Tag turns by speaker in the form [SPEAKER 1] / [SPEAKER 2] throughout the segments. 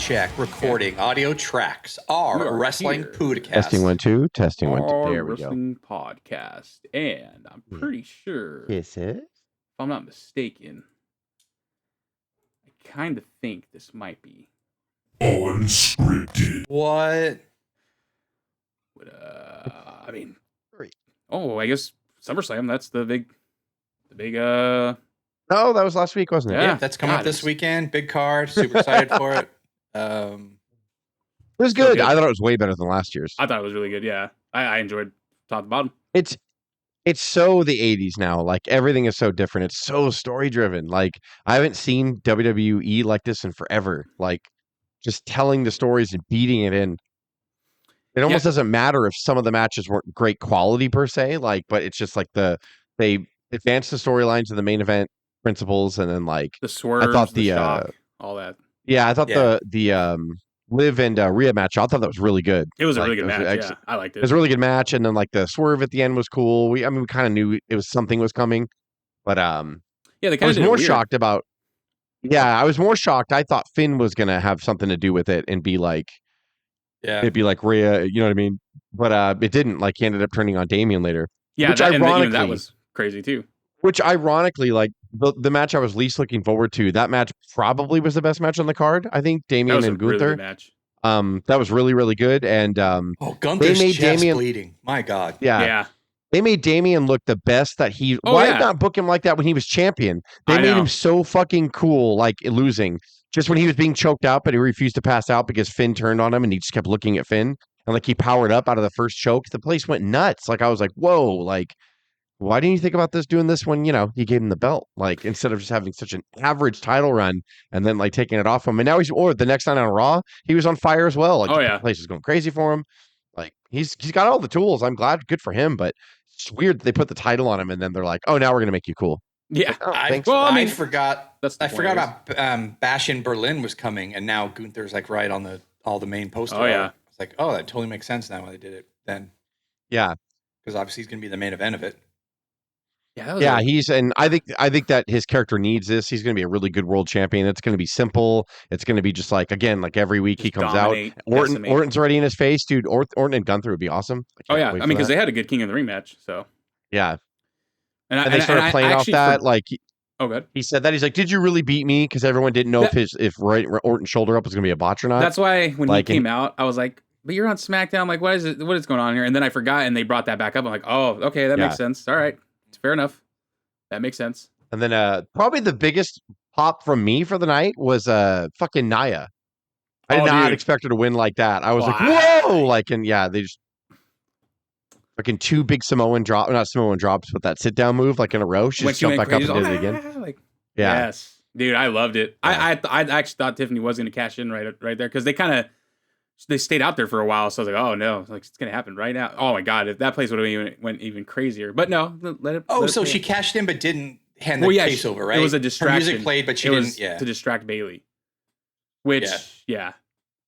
[SPEAKER 1] check. Recording. Audio tracks. Our Wrestling Podcast.
[SPEAKER 2] Testing 1 2. Testing 1 2.
[SPEAKER 3] Our
[SPEAKER 2] There we go.
[SPEAKER 3] Wrestling Podcast. And I'm pretty sure,
[SPEAKER 2] Yes,
[SPEAKER 3] if I'm not mistaken, I kind of think this might be
[SPEAKER 4] Unscripted.
[SPEAKER 1] What?
[SPEAKER 3] I mean, I guess SummerSlam. That's the big.
[SPEAKER 2] Oh, that was last week, wasn't it?
[SPEAKER 3] Yeah.
[SPEAKER 1] Yeah, that's coming up this weekend. Big card. Super excited for it.
[SPEAKER 2] It was good. I thought it was way better than last year's.
[SPEAKER 3] I thought it was really good. Yeah, I enjoyed top to bottom.
[SPEAKER 2] It's so the 80s now. Like everything is so different. It's so story driven. Like I haven't seen WWE like this in forever. Like just telling the stories and beating it in. It almost doesn't matter if some of the matches weren't great quality per se. Like, but it's just like they advance the storylines of the main event principles, and then like
[SPEAKER 3] the swerves,
[SPEAKER 2] I thought
[SPEAKER 3] the shock, all that.
[SPEAKER 2] Yeah, I thought the Liv and Rhea match. I thought that was really good.
[SPEAKER 3] It was a really good match. Yeah, I liked it.
[SPEAKER 2] It was a really good match, and then like the swerve at the end was cool. We kind of knew it was something was coming, but
[SPEAKER 3] yeah, they
[SPEAKER 2] I was more shocked about. Yeah, I was more shocked. I thought Finn was gonna have something to do with it and be like, it'd be like Rhea, you know what I mean? But it didn't. Like he ended up turning on Damian later.
[SPEAKER 3] Yeah,
[SPEAKER 2] which ironically
[SPEAKER 3] that was crazy too.
[SPEAKER 2] Which ironically, like the match I was least looking forward to, that match probably was the best match on the card. I think Damian and Gunther.
[SPEAKER 3] Really good match.
[SPEAKER 2] That was really, really good. And
[SPEAKER 1] Gunther's chest bleeding. My God.
[SPEAKER 2] Yeah. They made Damian look the best that he. Why not book him like that when he was champion? They made him so fucking cool, like losing. Just when he was being choked out, but he refused to pass out because Finn turned on him, and he just kept looking at Finn, and like he powered up out of the first choke. The place went nuts. Like I was like, whoa, like. Why didn't you think about doing this when, he gave him the belt? Like, instead of just having such an average title run and then, like, taking it off him. And now the next night on Raw, he was on fire as well. Like, the place is going crazy for him. Like, he's got all the tools. I'm glad. Good for him. But it's weird that they put the title on him and then they're like, oh, now we're going to make you cool.
[SPEAKER 3] Yeah.
[SPEAKER 2] Like,
[SPEAKER 1] I forgot about Bash in Berlin was coming. And now Gunther's, like, right on all the main poster.
[SPEAKER 3] Oh, yeah.
[SPEAKER 1] It's like, oh, that totally makes sense now when they did it then.
[SPEAKER 2] Yeah.
[SPEAKER 1] Because obviously he's going to be the main event of it.
[SPEAKER 2] Yeah, I think that his character needs this. He's going to be a really good world champion. It's going to be simple. It's going to be just like, again, like every week he comes out. Orton's already in his face, dude. Orton and Gunther would be awesome.
[SPEAKER 3] I mean, because they had a good King of the Ring match, so.
[SPEAKER 2] Yeah. And they started playing off that, like.
[SPEAKER 3] Oh, good.
[SPEAKER 2] He said that. He's like, did you really beat me? Because everyone didn't know if Orton's shoulder up was going to be a botch or not.
[SPEAKER 3] That's why when he came out, I was like, but you're on SmackDown. I'm like, what is going on here? And then I forgot, and they brought that back up. I'm like, oh, okay, that makes sense. All right. It's fair enough. That makes sense.
[SPEAKER 2] And then probably the biggest pop from me for the night was fucking Nia. I did not expect her to win like that. I was like, whoa! Like, and they just fucking two big not Samoan drops, but that sit down move like in a row. She just jumped back up and did it again.
[SPEAKER 3] Yes, dude, I loved it. Yeah. I actually thought Tiffany was going to cash in right there because they stayed out there for a while, so I was like, oh no, it's gonna happen right now. Oh my God, if that place would have went even crazier. But no, let it.
[SPEAKER 1] So she cashed in but didn't hand the case over, right?
[SPEAKER 3] It was a distraction.
[SPEAKER 1] Her music played, but she didn't. Yeah,
[SPEAKER 3] to distract Bailey. Which,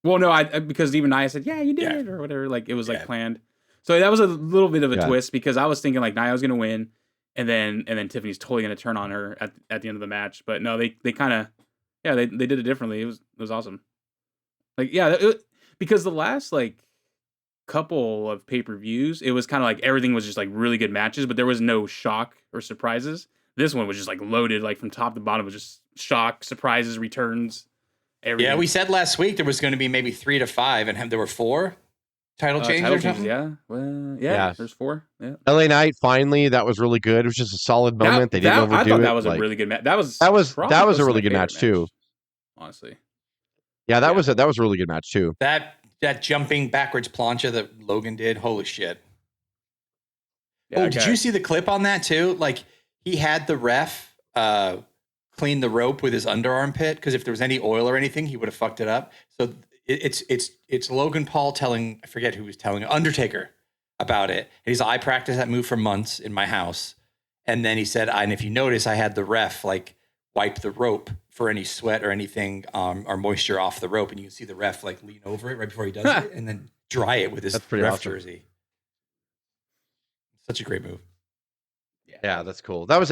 [SPEAKER 3] well, no, because even Nia said, yeah, you did it or whatever. Like it was like planned. So that was a little bit of a twist because I was thinking like Nia was gonna win, and then Tiffany's totally gonna turn on her at the end of the match. But no, they kind of they did it differently. It was awesome. Like because the last like couple of pay-per-views, it was kind of like everything was just like really good matches, but there was no shock or surprises. This one was just like loaded, like from top to bottom, was just shock, surprises, returns. Everything.
[SPEAKER 1] Yeah, we said last week there was going to be maybe 3 to 5, and there were 4 title changes.
[SPEAKER 3] Yeah, well, there's 4. Yeah,
[SPEAKER 2] LA Knight finally, that was really good. It was just a solid moment. They didn't overdo it.
[SPEAKER 3] I thought that was a really good match. That was
[SPEAKER 2] a really good match too.
[SPEAKER 3] Honestly.
[SPEAKER 2] Yeah, that was a really good match too.
[SPEAKER 1] That jumping backwards plancha that Logan did, holy shit. Yeah, did you see the clip on that too? Like he had the ref clean the rope with his underarm pit because if there was any oil or anything, he would have fucked it up. So it's Logan Paul telling, I forget who was telling, Undertaker about it. And he's like, I practiced that move for months in my house. And then he said, and if you notice, I had the ref like wipe the rope for any sweat or anything or moisture off the rope, and you can see the ref like lean over it right before he does it, and then dry it with his ref jersey. Such a great move.
[SPEAKER 2] Yeah, that's cool. That was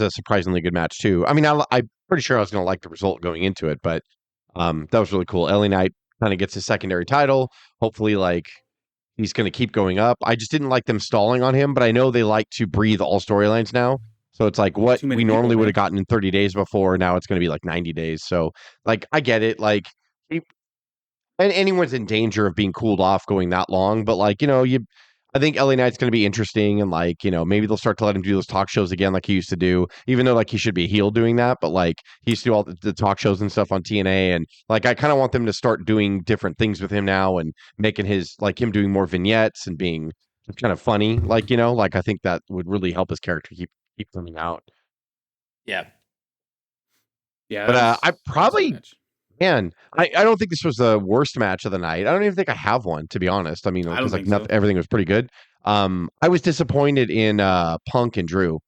[SPEAKER 2] a surprisingly good match too. I mean, I'm pretty sure I was going to like the result going into it, but That was really cool. LA Knight kind of gets his secondary title. Hopefully, like he's going to keep going up. I just didn't like them stalling on him, but I know they like to breathe all storylines now. So it's like what we normally would have gotten in 30 days before. Now it's going to be like 90 days. So like I get it. Like and anyone's in danger of being cooled off going that long, but like, I think LA Knight's going to be interesting, and like, maybe they'll start to let him do those talk shows again like he used to do, even though like he should be a heel doing that, but like he used to do all the talk shows and stuff on TNA, and like I kind of want them to start doing different things with him now and making his like him doing more vignettes and being kind of funny, like, like I think that would really help his character keep coming out.
[SPEAKER 1] Yeah.
[SPEAKER 3] Yeah.
[SPEAKER 2] But I probably Man, I don't think this was the worst match of the night. I don't even think I have one, to be honest. I mean, because like everything was pretty good. I was disappointed in Punk and Drew.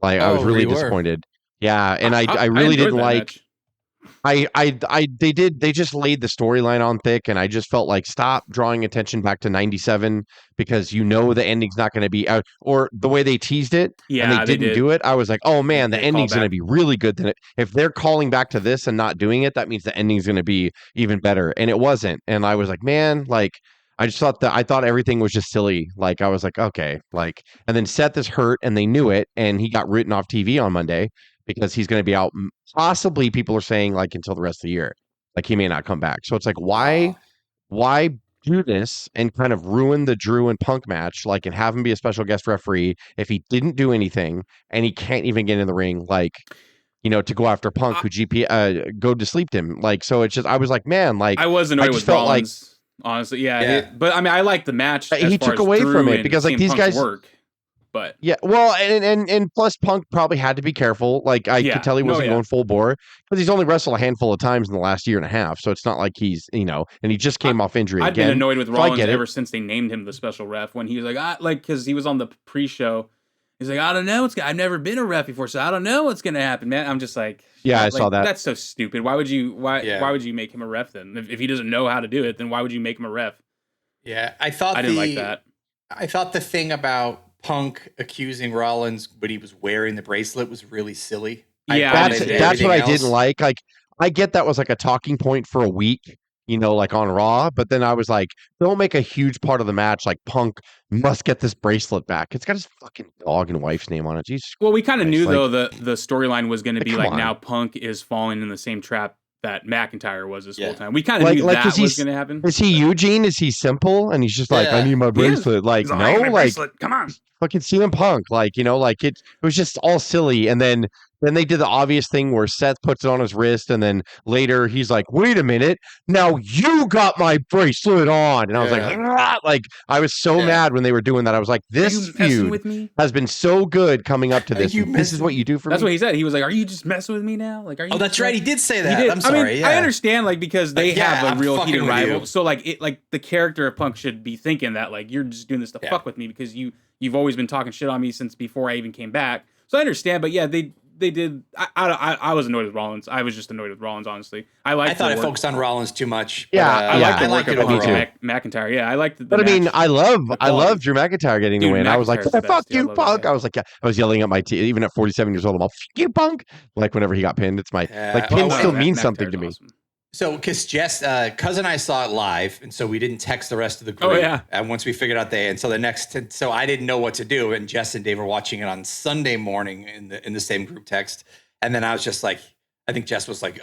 [SPEAKER 2] Like I was really disappointed. Yeah, and I really didn't like. They just laid the storyline on thick, and I just felt like stop drawing attention back to 97 because the ending's not going to be out, or the way they teased it, and they didn't do it. I was like, oh man, the ending's going to be really good. Then if they're calling back to this and not doing it, that means the ending's going to be even better, and it wasn't. And I was like, man, like I just thought everything was just silly. Like I was like, okay, like, and then Seth is hurt, and they knew it, and he got written off TV on Monday because he's going to be out. Possibly people are saying like until the rest of the year, like he may not come back. So it's like, why do this and kind of ruin the Drew and Punk match, like, and have him be a special guest referee if he didn't do anything and he can't even get in the ring, like, to go after Punk who go to sleep him. Like, so it's just, I was like, man, like
[SPEAKER 3] I was annoyed with Rollins, honestly. Yeah. But I mean, I like the match.
[SPEAKER 2] He took away from it because like these guys
[SPEAKER 3] work. But
[SPEAKER 2] yeah, well, and plus Punk probably had to be careful. Like I could tell he wasn't going full bore because he's only wrestled a handful of times in the last year and a half. So it's not like he's and he just came off injury.
[SPEAKER 3] I've been annoyed with Rollins ever since they named him the special ref. When he was like, because he was on the pre-show, he's like, I don't know, I've never been a ref before, so I don't know what's gonna happen, man. I'm just like,
[SPEAKER 2] I saw that.
[SPEAKER 3] That's so stupid. Why would you make him a ref then? If he doesn't know how to do it, then why would you make him a ref?
[SPEAKER 1] Yeah, I didn't like that. I thought the thing about Punk accusing Rollins, but he was wearing the bracelet, was really silly.
[SPEAKER 2] Yeah, that's what I didn't like. Like, I get that was like a talking point for a week, like on Raw, but then I was like, don't make a huge part of the match like Punk must get this bracelet back. It's got his fucking dog and wife's name on it. Jesus.
[SPEAKER 3] Well, we kind of knew though the storyline was going to be like now Punk is falling in the same trap that McIntyre was this whole time. We kind of knew that was going to happen.
[SPEAKER 2] Is he Eugene? Is he simple? And he's just like, I need my bracelet. Like, no, like, bracelet.
[SPEAKER 3] Come on.
[SPEAKER 2] Fucking CM Punk. Like, like it was just all silly. And then they did the obvious thing where Seth puts it on his wrist, and then later he's like, wait a minute, now you got my bracelet on. And I was like I was so mad when they were doing that. I was like, this feud has been so good coming up to this. This is what you do for me.
[SPEAKER 3] That's what he said. He was like, are you just messing with me now? Like, are you?
[SPEAKER 1] Oh, that's right. He did say that. I'm sorry.
[SPEAKER 3] I mean, I understand, like, because they have a real heated rival. So like the character of Punk should be thinking that like you're just doing this to fuck with me because you've always been talking shit on me since before I even came back. So I understand, but yeah, they did. I was annoyed with Rollins. I was just annoyed with Rollins, honestly. I thought
[SPEAKER 1] I focused on Rollins too much.
[SPEAKER 3] Yeah, I liked the work of McIntyre. Yeah, I liked the
[SPEAKER 2] But
[SPEAKER 3] match.
[SPEAKER 2] I mean, I love Drew McIntyre getting the win. I was like, fuck you, Punk. I was like, I was yelling at my team, even at 47 years old. I'm all, fuck you, Punk. Like whenever he got pinned, it's my pin still means something to me.
[SPEAKER 3] Awesome.
[SPEAKER 1] So, because Jess, Cuz and I saw it live, and so we didn't text the rest of the group.
[SPEAKER 3] Oh, yeah.
[SPEAKER 1] And once we figured out and so I didn't know what to do, and Jess and Dave were watching it on Sunday morning in the same group text, and then I was just like, I think Jess was like,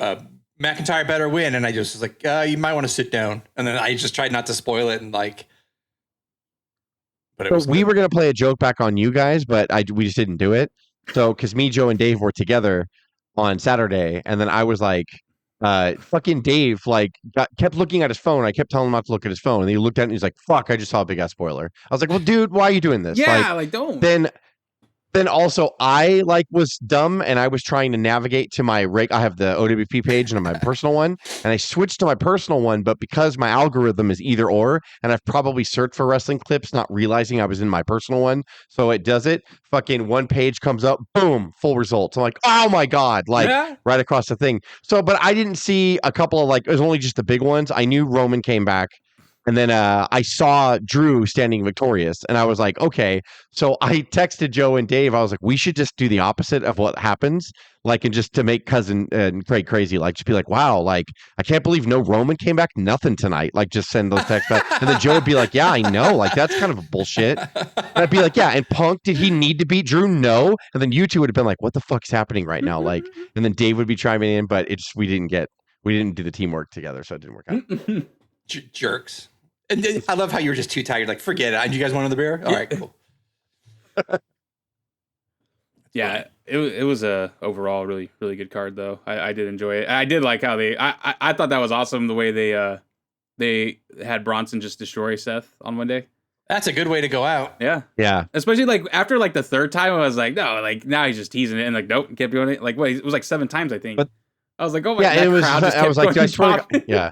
[SPEAKER 1] McIntyre better win, and I just was like, you might want to sit down, and then I just tried not to spoil it, and like, but it was
[SPEAKER 2] we were gonna play a joke back on you guys, but we just didn't do it. So, because me, Joe, and Dave were together on Saturday, and then I was like. Fucking Dave kept looking at his phone. I kept telling him not to look at his phone, and he looked at it and he's like, fuck, I just saw a big ass spoiler. I was like, well, dude, why are you doing this?
[SPEAKER 3] Yeah, don't.
[SPEAKER 2] Then also I was dumb, and I was trying to navigate to my I have the O.W.P page and my personal one, and I switched to my personal one, but because my algorithm is either or, and I've probably searched for wrestling clips not realizing I was in my personal one, so it does it. Fucking one page comes up, boom, full results. I'm like, oh my god, right across the thing. So, but I didn't see a couple of it was only just the big ones. I knew Roman came back. And then I saw Drew standing victorious, and I was like, okay. So I texted Joe and Dave. I was like, we should just do the opposite of what happens, like, and just to make Cousin and Craig crazy, like, just be like, wow, like, I can't believe no Roman came back, nothing tonight. Like, just send those texts back. And then Joe would be like, yeah, I know. Like, that's kind of bullshit. And I'd be like, yeah, and Punk, did he need to beat Drew? No. And then you two would have been like, what the fuck's happening right now? Like, and then Dave would be chiming in, but we didn't do the teamwork together, so it didn't work out.
[SPEAKER 1] Jerks. And I love how you were just too tired. Like, forget it. Do you guys want another beer? All right, cool.
[SPEAKER 3] Yeah, it was a overall really, really good card though. I did enjoy it. I did like how I thought that was awesome the way they had Bronson just destroy Seth on one day.
[SPEAKER 1] That's a good way to go out.
[SPEAKER 2] Yeah.
[SPEAKER 3] Especially like after like the third time, I was like, no, like now he's just teasing it, and like nope, kept doing it. Like it was like 7 times I think. But I was like, oh my god,
[SPEAKER 2] it was. I was like, I swear, yeah.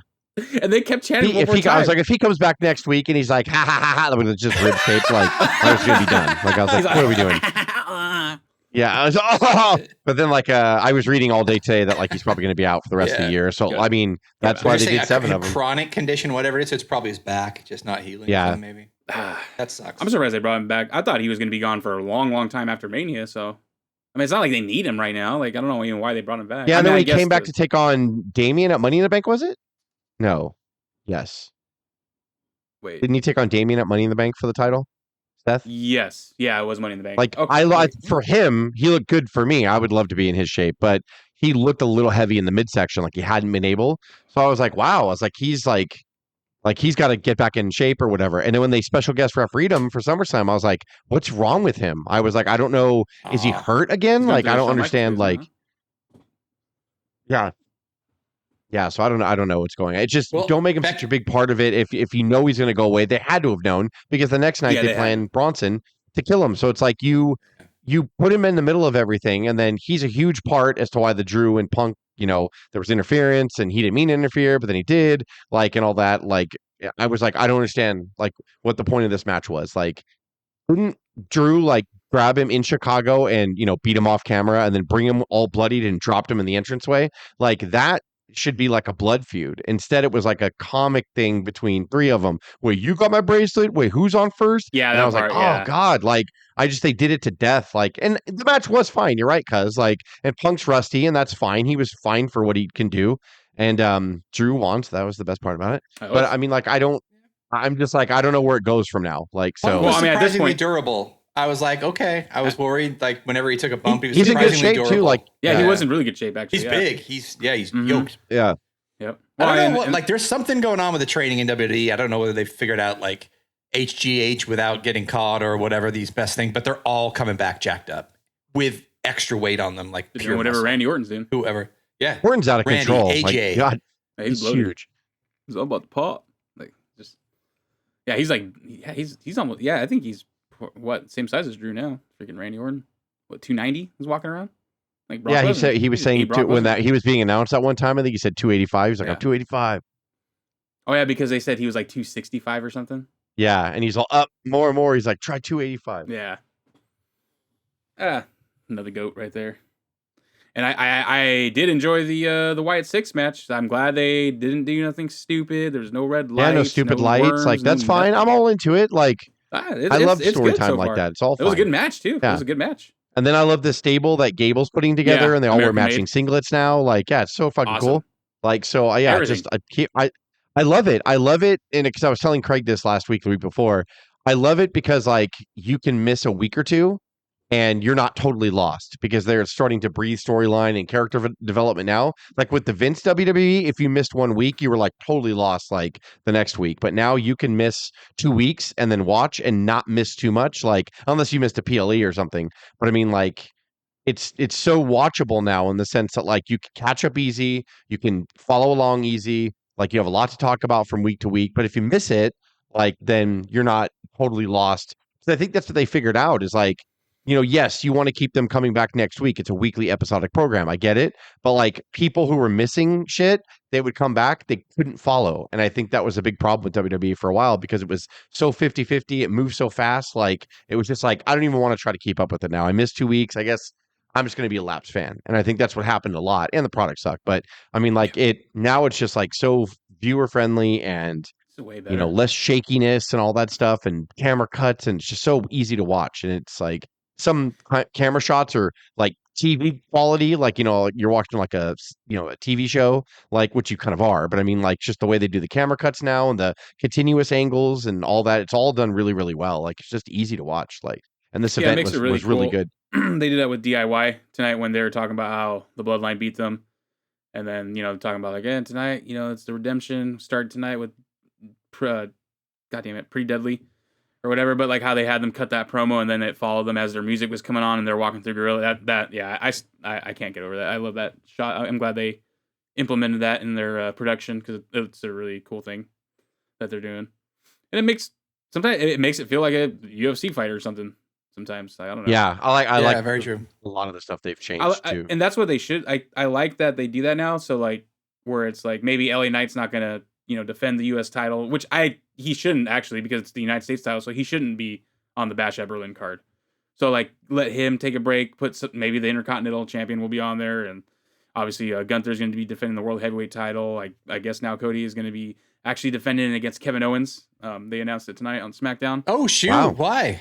[SPEAKER 3] And they kept chanting one more time.
[SPEAKER 2] I was like, if he comes back next week and he's like, ha ha ha ha, with just rib shaped, like I was gonna be done. Like I was like, what are we doing? Yeah, I was, but then like I was reading all day today that like he's probably gonna be out for the rest of the year. So good. I mean, that's why they did 7 of them.
[SPEAKER 1] Chronic condition, whatever it is, it's probably his back, just not healing.
[SPEAKER 2] Yeah,
[SPEAKER 1] maybe. That sucks.
[SPEAKER 3] I'm surprised they brought him back. I thought he was gonna be gone for a long, long time after Mania. So I mean, it's not like they need him right now. Like I don't know even why they brought him back.
[SPEAKER 2] Yeah, and then he came back to take on Damian at Money in the Bank. Was it? No. Yes.
[SPEAKER 3] Wait.
[SPEAKER 2] Didn't he take on Damian at Money in the Bank for the title? Seth?
[SPEAKER 3] Yes. Yeah, it was Money in the Bank.
[SPEAKER 2] Like for him, he looked good for me. I would love to be in his shape, but he looked a little heavy in the midsection, like he hadn't been able. So I was like, wow. I was like, he's got to get back in shape or whatever. And then when they special guest refereed him for SummerSlam, I was like, what's wrong with him? I was like, I don't know. Is he hurt again? Like, I don't understand. Like, yeah. Yeah, so I don't know what's going on. It's just don't make him such a big part of it. If you know he's going to go away, they had to have known because the next night they planned Bronson to kill him. So it's like you put him in the middle of everything, and then he's a huge part as to why the Drew and Punk, there was interference, and he didn't mean to interfere, but then he did, like, and all that. Like, I was like, I don't understand, like, what the point of this match was. Like, couldn't Drew like grab him in Chicago and beat him off camera, and then bring him all bloodied and dropped him in the entranceway? Like that should be like a blood feud. Instead, it was like a comic thing between 3 of them. Wait, you got my bracelet? Wait, who's on first?
[SPEAKER 3] Yeah,
[SPEAKER 2] and I was like, oh god, like they did it to death. Like, and the match was fine. You're right, cuz like, and Punk's rusty, and that's fine. He was fine for what he can do. And Drew won, so that was the best part about it. But I mean, like, I'm just like, I don't know where it goes from now. Like, so
[SPEAKER 1] well, I mean, at this point, durable. I was like, okay. I was worried. Like whenever he took a bump, he was
[SPEAKER 2] he's in good shape
[SPEAKER 1] durable.
[SPEAKER 2] too. Like,
[SPEAKER 3] he was in really good shape actually.
[SPEAKER 1] He's big. He's yoked.
[SPEAKER 2] Yeah.
[SPEAKER 3] Yep.
[SPEAKER 1] Well, I don't know what. Like, there's something going on with the training in WWE. I don't know whether they figured out like HGH without getting caught or whatever these best things, but they're all coming back jacked up with extra weight on them, like
[SPEAKER 3] pure whatever muscle. Randy Orton's doing.
[SPEAKER 1] Whoever. Yeah.
[SPEAKER 2] Orton's out of control.
[SPEAKER 1] AJ.
[SPEAKER 2] Like, God,
[SPEAKER 3] he's huge. He's all about the pop. Like just. Yeah, he's like he's almost I think he's what same size as Drew now. Freaking Randy Orton, what 290 was walking around. Like Brock Lesnar.
[SPEAKER 2] He was saying when he was being announced at one time. I think he said 285. He's like, I'm 285.
[SPEAKER 3] Oh yeah, because they said he was like 265 or something.
[SPEAKER 2] Yeah, and he's all up more and more. He's like, try 285.
[SPEAKER 3] Yeah. Another goat right there. And I did enjoy the Wyatt 6 match. I'm glad they didn't do nothing stupid. There's no red lights.
[SPEAKER 2] Yeah, no stupid lights. Worms, like that's fine. Nothing. I'm all into it. Like I love story time like that. It's all fine.
[SPEAKER 3] It was a good match too. Yeah. It was a good match.
[SPEAKER 2] And then I love the stable that Gable's putting together, and they all wear matching singlets now. Like, yeah, it's so fucking cool. Like, so I love it. I love it, and because I was telling Craig this last week, the week before, I love it because like you can miss a week or two, and you're not totally lost because they're starting to breathe storyline and character development now. Like with the Vince WWE, if you missed 1 week, you were like totally lost like the next week. But now you can miss 2 weeks and then watch and not miss too much, like unless you missed a PLE or something. But I mean, like it's so watchable now in the sense that like you can catch up easy, you can follow along easy, like you have a lot to talk about from week to week. But if you miss it, like then you're not totally lost. So I think that's what they figured out is like, yes, you want to keep them coming back next week. It's a weekly episodic program. I get it. But like people who were missing shit, they would come back. They couldn't follow. And I think that was a big problem with WWE for a while because it was so 50-50. It moved so fast. Like it was just like, I don't even want to try to keep up with it now. I missed 2 weeks. I guess I'm just going to be a Lapsed fan. And I think that's what happened a lot. And the product sucked. But I mean, like now it's just like so viewer friendly and
[SPEAKER 3] way better.
[SPEAKER 2] less shakiness and all that stuff and camera cuts, and it's just so easy to watch. And it's like some camera shots are like TV quality, like, you're watching like a TV show, like, which you kind of are. But I mean, like, just the way they do the camera cuts now and the continuous angles and all that, it's all done really, really well. Like, it's just easy to watch. Like, and this event was really good.
[SPEAKER 3] They did that with DIY tonight when they were talking about how the Bloodline beat them. And then, talking about like, tonight, it's the redemption. Started tonight with, Pretty Deadly or whatever. But like how they had them cut that promo and then it followed them as their music was coming on and they're walking through Gorilla. I can't get over that. I love that shot. I'm glad they implemented that in their production because it's a really cool thing that they're doing. And sometimes it makes it feel like a UFC fight or something. Sometimes I don't know.
[SPEAKER 2] Yeah, I like
[SPEAKER 1] very true.
[SPEAKER 2] A lot of the stuff they've changed too,
[SPEAKER 3] and that's what they should. I like that they do that now. So like where it's like maybe LA Knight's not gonna defend the U.S. title, which he shouldn't actually because it's the United States title, so he shouldn't be on the Bash at Berlin card. So like let him take a break. Maybe the Intercontinental Champion will be on there, and obviously Gunther's going to be defending the World Heavyweight title. I guess now Cody is going to be actually defending against Kevin Owens. They announced it tonight on SmackDown.
[SPEAKER 1] Oh shoot! Wow. Why?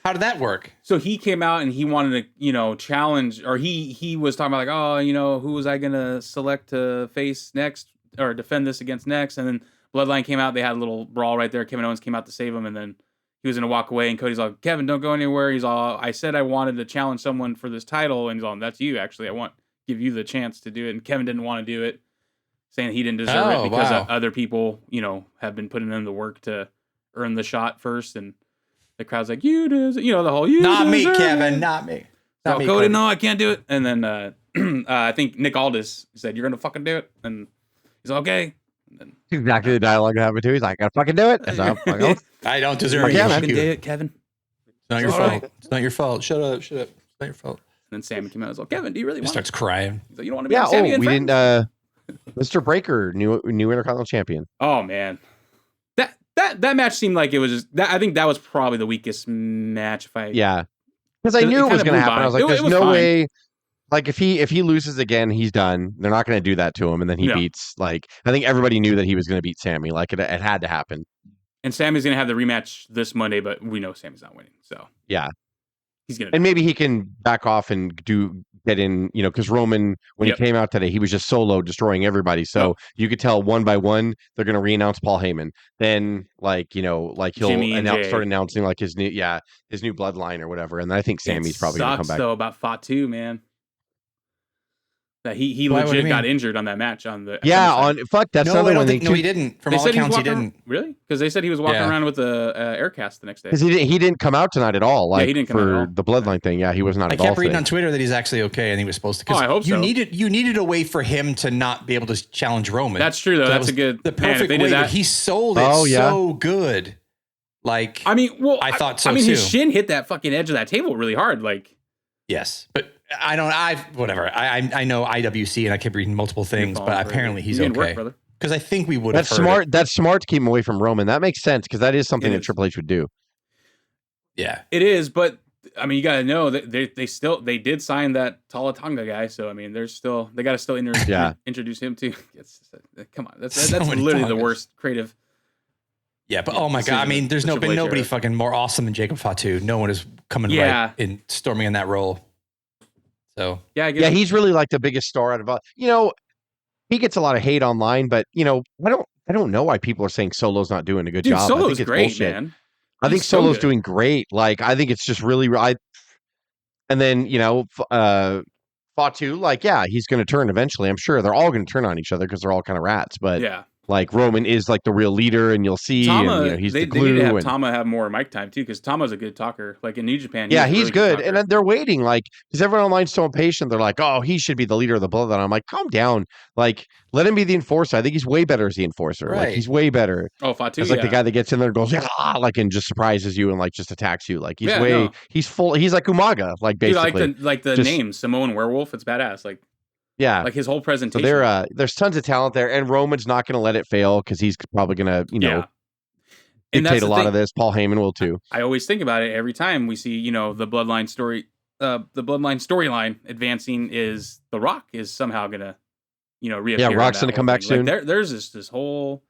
[SPEAKER 1] How did that work?
[SPEAKER 3] So he came out and he wanted to, challenge, or he was talking about like, who was I gonna select to face next or defend this against next? And then Bloodline came out. They had a little brawl right there. Kevin Owens came out to save him, and then he was gonna walk away. And Cody's like, Kevin, don't go anywhere. He's all, I said I wanted to challenge someone for this title, and he's all, that's you actually. Give you the chance to do it. And Kevin didn't want to do it, saying he didn't deserve it because other people, have been putting in the work to earn the shot first. And the crowd's like, you deserve, the whole you
[SPEAKER 1] not me,
[SPEAKER 3] deserve
[SPEAKER 1] Kevin,
[SPEAKER 3] it.
[SPEAKER 1] not me.
[SPEAKER 3] Not me, Cody, no, I can't do it. And then I think Nick Aldis said, you're gonna fucking do it. And he's like, okay. And then,
[SPEAKER 2] exactly the dialogue that happened too. He's like, I gotta fucking do it.
[SPEAKER 1] I don't deserve
[SPEAKER 3] it. You fucking did it, Kevin.
[SPEAKER 1] It's not your fault. Right. It's not your fault. Shut up. It's not your fault.
[SPEAKER 3] And then Sammy came out and was like, Kevin, do you really want
[SPEAKER 1] starts crying.
[SPEAKER 3] He's like, you don't want to be on Sammy and
[SPEAKER 2] we
[SPEAKER 3] friends?
[SPEAKER 2] didn't Mr. Breaker, new Intercontinental Champion.
[SPEAKER 3] Oh man. That match seemed like it was just I think that was probably the weakest match fight.
[SPEAKER 2] Yeah. Because I knew it was gonna happen. I was like, there's no way. Like if he loses again, he's done. They're not gonna do that to him, and then he beats like I think everybody knew that he was gonna beat Sammy. Like it had to happen.
[SPEAKER 3] And Sammy's gonna have the rematch this Monday, but we know Sammy's not winning. So
[SPEAKER 2] yeah.
[SPEAKER 3] He's gonna
[SPEAKER 2] and maybe he can back off and get in, because Roman, when he came out today, he was just solo destroying everybody. So you could tell one by one, they're going to re-announce Paul Heyman. Then like he'll start announcing like his new bloodline or whatever. And I think Sammy's probably going to come back.
[SPEAKER 3] Though about Fatu, man. That he legit got injured on that match on the
[SPEAKER 2] that's another one.
[SPEAKER 1] No, he didn't. From all accounts, he didn't.
[SPEAKER 3] Really? Because they said he was walking around with a air cast the next day.
[SPEAKER 2] Because he didn't come out tonight at all. Like
[SPEAKER 3] he didn't come
[SPEAKER 2] for the Bloodline thing. Yeah, he was not.
[SPEAKER 1] I kept reading on Twitter that he's actually okay and he was supposed to.
[SPEAKER 3] I hope so.
[SPEAKER 1] You needed a way for him to not be able to challenge Roman.
[SPEAKER 3] That's true though. That's the perfect way.
[SPEAKER 1] But he sold it so good. Like
[SPEAKER 3] I
[SPEAKER 1] thought so.
[SPEAKER 3] His shin hit that fucking edge of that table really hard. Like
[SPEAKER 1] yes, but. I know IWC and I kept reading multiple things, but apparently he's okay. Because I think we would have heard
[SPEAKER 2] smart.
[SPEAKER 1] it.
[SPEAKER 2] That's smart to keep him away from Roman. That makes sense because that is something that Triple H would do.
[SPEAKER 1] Yeah,
[SPEAKER 3] it is. But I mean, you got to know that they did sign that Talatanga guy. So I mean, they got to still introduce him too. Come on, that's literally the worst creative.
[SPEAKER 1] Yeah, but oh my god, I mean, there's been nobody fucking more awesome than Jacob Fatu. No one is coming right in storming in that role. So
[SPEAKER 2] he's really like the biggest star out of he gets a lot of hate online, but I don't know why people are saying Solo's not doing a good job.
[SPEAKER 3] Solo's
[SPEAKER 2] I think it's
[SPEAKER 3] great,
[SPEAKER 2] bullshit.
[SPEAKER 3] Man.
[SPEAKER 2] I think Solo's doing great. Like I think it's just really and then Fatu, he's going to turn eventually. I'm sure they're all going to turn on each other because they're all kind of rats. But like Roman is like the real leader, and you'll see.
[SPEAKER 3] Tama,
[SPEAKER 2] he's
[SPEAKER 3] the glue. They need to have Tama have more mic time too, because Tama's a good talker. Like in New Japan,
[SPEAKER 2] he's
[SPEAKER 3] really
[SPEAKER 2] good. And then they're waiting, because everyone online's so impatient. They're like, "Oh, he should be the leader of the Bloodline." I'm like, "Calm down. Like, let him be the enforcer. I think he's way better as the enforcer.
[SPEAKER 1] Right.
[SPEAKER 2] Like, he's way better."
[SPEAKER 3] Oh, Fatu,
[SPEAKER 2] it's like the guy that gets in there and goes, and just surprises you and just attacks you. Like he's full. He's like Umaga, basically.
[SPEAKER 3] Dude, the name Samoan Werewolf. It's badass.
[SPEAKER 2] Yeah,
[SPEAKER 3] his whole presentation.
[SPEAKER 2] So there's tons of talent there, and Roman's not going to let it fail because he's probably going to, dictate a lot of this. Paul Heyman will too.
[SPEAKER 3] I always think about it every time we see, the Bloodline story, the Bloodline storyline advancing. Is The Rock is somehow going to, reappear.
[SPEAKER 2] Yeah, Rock's going to come back soon.
[SPEAKER 3] There's this whole.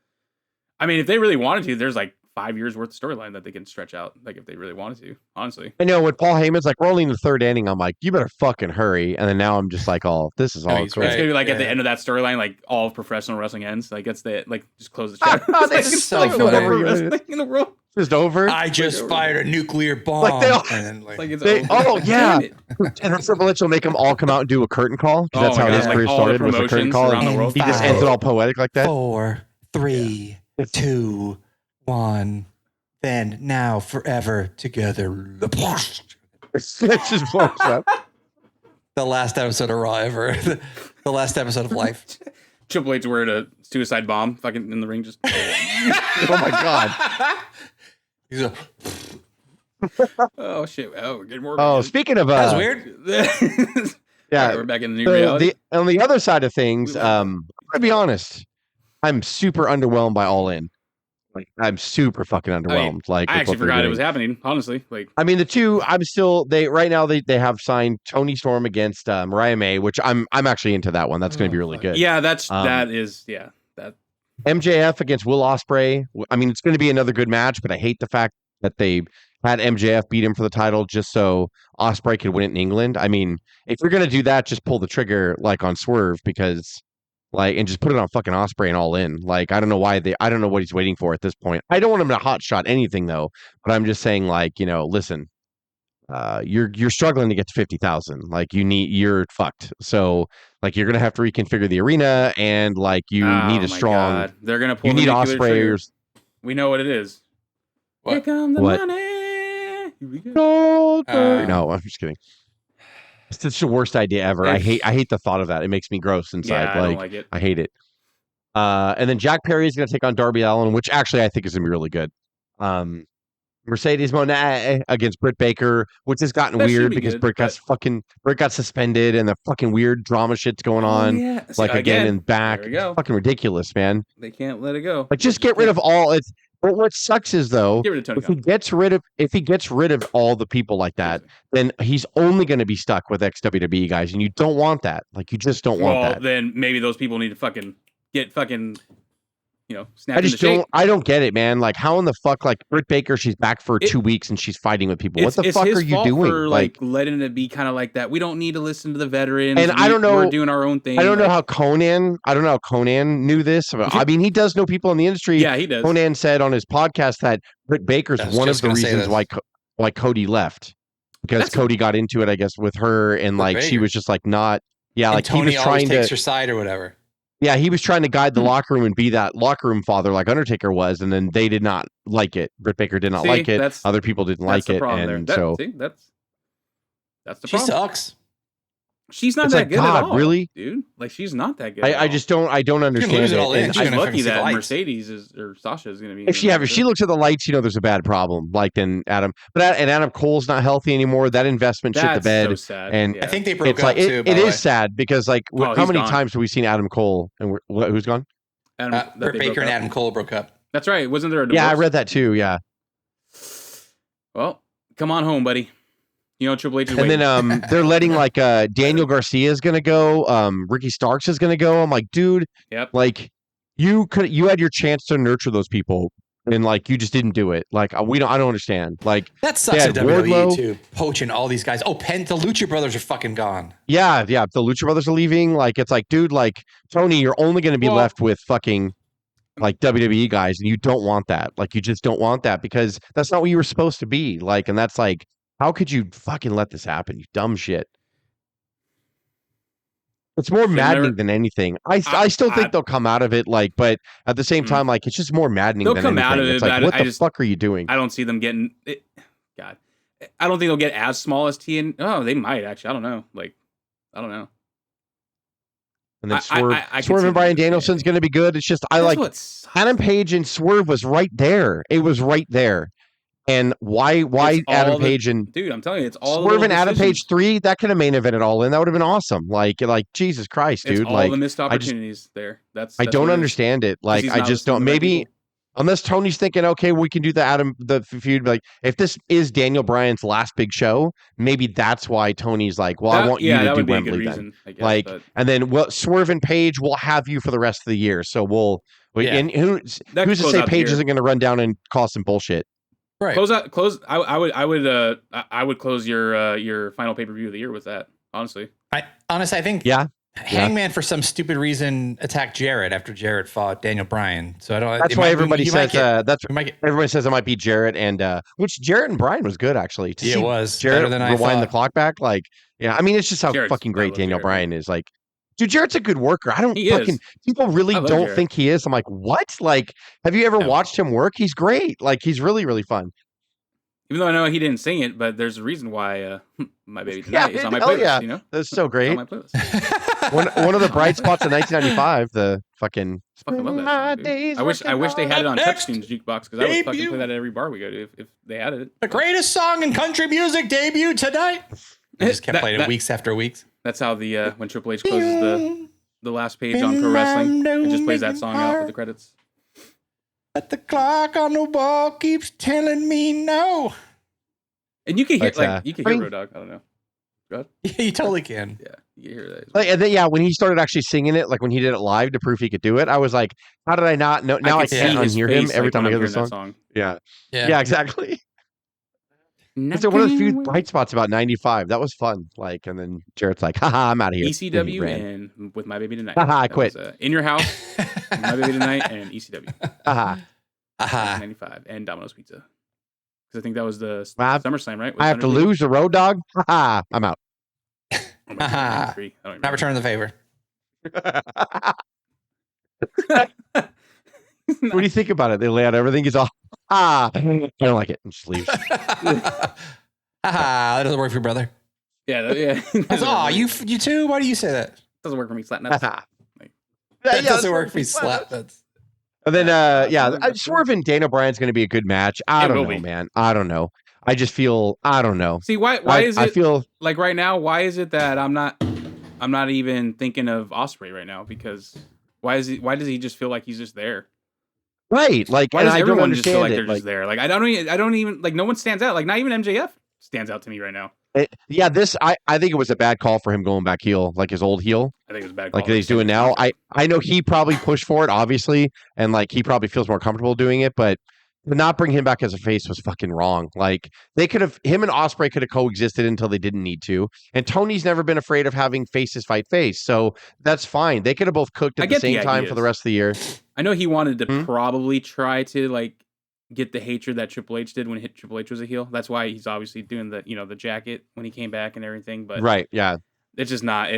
[SPEAKER 3] I mean, if they really wanted to, there's like 5 years worth of storyline that they can stretch out. Like if they really wanted to, honestly.
[SPEAKER 2] I know when Paul Heyman's like, we're only in the third inning. I'm like, you better fucking hurry. And then now I'm just like, oh, this is all cool.
[SPEAKER 3] It's gonna be like at the end of that storyline, like all of professional wrestling ends. Like it's just close the chapter.
[SPEAKER 1] It's so funny.
[SPEAKER 3] Wrestling in the world.
[SPEAKER 2] Just over.
[SPEAKER 1] I just fired a nuclear bomb.
[SPEAKER 2] Like they all,
[SPEAKER 1] and then like
[SPEAKER 3] it's
[SPEAKER 2] they, oh yeah. And Triple H will make them all come out and do a curtain call because that's how his career started, was a curtain call.
[SPEAKER 3] And
[SPEAKER 2] he just ends it all poetic like that.
[SPEAKER 1] 4, 3, 2, 1. Then now forever together.
[SPEAKER 2] It's just blows up.
[SPEAKER 1] The last episode of Raw ever. The last episode of life.
[SPEAKER 3] Triple H wearing a suicide bomb fucking in the ring just
[SPEAKER 2] oh my god.
[SPEAKER 1] He's a,
[SPEAKER 3] oh shit. Oh, we're getting more.
[SPEAKER 2] Oh, speaking of
[SPEAKER 1] that's weird.
[SPEAKER 2] Yeah.
[SPEAKER 3] Right, we're back in the new reality.
[SPEAKER 2] On the other side of things, I'm gonna be honest. I'm super underwhelmed by All In. Like I'm super fucking underwhelmed. I
[SPEAKER 3] actually forgot it was happening. Honestly, I
[SPEAKER 2] mean, the two. I'm still. Right now they have signed Toni Storm against Mariah May, which I'm actually into that one. That's going to be really good.
[SPEAKER 3] Yeah, that
[SPEAKER 2] MJF against Will Ospreay. I mean, it's going to be another good match, but I hate the fact that they had MJF beat him for the title just so Ospreay could win it in England. I mean, if you're going to do that, just pull the trigger like on Swerve because. And just put it on fucking Ospreay and All In. Like, I don't know I don't know what he's waiting for at this point. I don't want him to hot shot anything though, but I'm just saying, like, listen, you're struggling to get to 50,000. Like, you're fucked. So, like, you're gonna have to reconfigure the arena, and like, you need a strong.
[SPEAKER 3] God. They're gonna pull.
[SPEAKER 2] You need Ospreay.
[SPEAKER 3] We know what it is.
[SPEAKER 1] What?
[SPEAKER 3] Here comes the money. Here we go.
[SPEAKER 2] No, I'm just kidding. It's such the worst idea ever. I hate the thought of that. It makes me gross inside.
[SPEAKER 3] Yeah, I don't like it.
[SPEAKER 2] I hate it. And then Jack Perry is going to take on Darby Allin, which actually I think is going to be really good. Mercedes Moné against Britt Baker, which has gotten weird because Britt got suspended and the fucking weird drama shit's going on.
[SPEAKER 3] Yeah.
[SPEAKER 2] Like again and back.
[SPEAKER 3] There we go.
[SPEAKER 2] It's fucking ridiculous, man.
[SPEAKER 3] They can't let it go.
[SPEAKER 2] Like just get rid of all it. But what sucks is though, if he gets rid of all the people like that, then he's only going to be stuck with ex-WWE guys, and you don't want that. Like you just don't want that.
[SPEAKER 3] Well, then maybe those people need to fucking get fucking, snap.
[SPEAKER 2] I don't get it, man. Like how in the fuck, like Britt Baker, she's back for 2 weeks and she's fighting with people. What the fuck are you doing?
[SPEAKER 3] For, like letting it be kind of like that. We don't need to listen to the veterans.
[SPEAKER 2] And I don't know.
[SPEAKER 3] We're doing our own thing.
[SPEAKER 2] I don't know how Conan knew this. I mean, he does know people in the industry.
[SPEAKER 3] Yeah, he does.
[SPEAKER 2] Conan said on his podcast that Britt Baker's one of the reasons why Cody left, because Cody got into it, I guess, with her, and like she was just like not. Yeah,
[SPEAKER 1] and
[SPEAKER 2] like
[SPEAKER 1] Tony
[SPEAKER 2] he was trying
[SPEAKER 1] takes
[SPEAKER 2] to
[SPEAKER 1] her side or whatever.
[SPEAKER 2] Yeah, he was trying to guide the locker room and be that locker room father like Undertaker was, and then they did not like it. Britt Baker did not like it. Other people didn't like it, and
[SPEAKER 3] that's the problem.
[SPEAKER 1] She sucks.
[SPEAKER 3] She's not that good at all,
[SPEAKER 2] really,
[SPEAKER 3] dude. Like she's not that good.
[SPEAKER 2] I just don't. I don't understand it.
[SPEAKER 3] I'm lucky that Mercedes or Sasha is going to be.
[SPEAKER 2] If she looks at the lights, there's a bad problem. Like then Adam, and Adam Cole's not healthy anymore. That investment shit the bed.
[SPEAKER 3] So sad.
[SPEAKER 2] And
[SPEAKER 1] I think they broke up too.
[SPEAKER 2] It is sad because like how many times have we seen Adam Cole and who's gone?
[SPEAKER 1] Britt Baker and Adam Cole broke up.
[SPEAKER 3] That's right. Wasn't there a divorce?
[SPEAKER 2] Yeah, I read that too. Yeah.
[SPEAKER 3] Well, come on home, buddy. Triple H is
[SPEAKER 2] waiting. And then they're letting like Daniel Garcia is gonna go, Ricky Starks is gonna go. I'm like, dude, like you had your chance to nurture those people, and like you just didn't do it. Like I don't understand. Like
[SPEAKER 1] that sucks at WWE too, poaching all these guys. Oh, the Lucha Brothers are fucking gone.
[SPEAKER 2] Yeah, the Lucha Brothers are leaving. Like it's like, dude, like Tony, you're only gonna be left with fucking like WWE guys, and you don't want that. Like you just don't want that because that's not what you were supposed to be. Like, and that's like. How could you fucking let this happen, you dumb shit? It's more maddening than anything. I still think they'll come out of it, like, but at the same time, like, it's just more maddening than anything. They'll come out of it, it's like, what the fuck are you doing?
[SPEAKER 3] I don't see them getting it. God. I don't think they'll get as small as TN. Oh, they might, actually. I don't know. Like, I don't know.
[SPEAKER 2] And then Swerve and Bryan Danielson's going to be good. It's just, Adam Page and Swerve was right there. It was right there. And why Adam Page and
[SPEAKER 3] dude? I'm telling you, it's all
[SPEAKER 2] Swerve and Adam Page 3. That could have main evented All In. That would have been awesome. Like Jesus Christ, dude!
[SPEAKER 3] It's all the missed opportunities there.
[SPEAKER 2] I don't understand it. Like I just don't. Maybe unless Tony's thinking, okay, we can do the feud. Like if this is Daniel Bryan's last big show, maybe that's why Tony's like, well, I want you to do Wembley then. Like, and then Swerve and Page will have you for the rest of the year. So And who's to say Paige isn't going to run down and cause some bullshit?
[SPEAKER 3] Right. Close. I would close your final pay-per-view of the year with that. Honestly,
[SPEAKER 1] I think Hangman for some stupid reason attacked Jarrett after Jarrett fought Daniel Bryan. So I don't.
[SPEAKER 2] That's why everybody says everybody says it might be Jarrett and which Jarrett and Bryan was good actually.
[SPEAKER 1] It was
[SPEAKER 2] Jarrett rewind the clock back. Like, I mean, it's just how fucking great Daniel Bryan is. Like, dude, Jarrett's a good worker. I don't people really don't think he is. I'm like, what? Like, have you ever watched him work? He's great. Like, he's really, really fun.
[SPEAKER 3] Even though I know he didn't sing it, but there's a reason why My Baby Tonight is on my playlist. Yeah. You know,
[SPEAKER 2] that's so great. It's on my playlist. one of the bright spots of 1995. The fucking
[SPEAKER 3] love that song, I wish they had it on Touchstone's jukebox because I would fucking play that at every bar we go to if they had it.
[SPEAKER 1] The greatest song in country music debut tonight. I just kept playing it weeks after weeks.
[SPEAKER 3] That's how the when Triple H closes the last page on Pro Wrestling, it just plays that song out with the credits.
[SPEAKER 1] But the clock on the wall keeps telling me no.
[SPEAKER 3] And you can hear Road Dogg. I don't know. Go ahead.
[SPEAKER 1] Yeah, you totally can.
[SPEAKER 3] Yeah, you can hear that.
[SPEAKER 2] Like, and then when he started actually singing it, like when he did it live to proof he could do it, I was like, how did I not know? Now I can't unhear him every time I hear the song. Yeah, exactly. It's one of the few bright spots about 95. That was fun. Like, and then Jarrett's like, haha, I'm out of here.
[SPEAKER 3] ECW and With My Baby Tonight.
[SPEAKER 2] Haha, I quit.
[SPEAKER 3] In Your House, My Baby Tonight, and ECW.
[SPEAKER 2] Haha.
[SPEAKER 3] 95 and Domino's Pizza. Because I think that was the SummerSlam, right?
[SPEAKER 2] I have to lose the Road Dogg. Haha, I'm out.
[SPEAKER 1] Not returning the favor.
[SPEAKER 2] What do you think about it? They lay out everything. He's all, I don't like it. And just leaves.
[SPEAKER 1] That doesn't work for your brother.
[SPEAKER 3] Yeah.
[SPEAKER 1] You too? Why do you say that?
[SPEAKER 3] Doesn't work for me. Slap nuts.
[SPEAKER 1] That doesn't work for me. Slap nuts.
[SPEAKER 2] And then, Swerve and Daniel Bryan's going to be a good match. I don't know, man. I don't know. I just feel, I don't know.
[SPEAKER 3] See, why is it? I feel like right now. Why is it that I'm not even thinking of Ospreay right now? Because why does he just feel like he's just there?
[SPEAKER 2] Right. Like,
[SPEAKER 3] why does everyone just feel like they're just there? Like, I don't even like, no one stands out. Like, not even MJF stands out to me right now.
[SPEAKER 2] I think it was a bad call for him going back heel, like his old heel.
[SPEAKER 3] I think it was a bad call.
[SPEAKER 2] Like he's doing now. I know he probably pushed for it, obviously, and like he probably feels more comfortable doing it, but to not bring him back as a face was fucking wrong. Like him and Ospreay could have coexisted until they didn't need to. And Tony's never been afraid of having faces fight face, so that's fine. They could have both cooked at the same time for the rest of the year.
[SPEAKER 3] I know he wanted to probably try to like get the hatred that Triple H did when Triple H was a heel. That's why he's obviously doing the jacket when he came back and everything. But
[SPEAKER 2] right, yeah,
[SPEAKER 3] it's just not.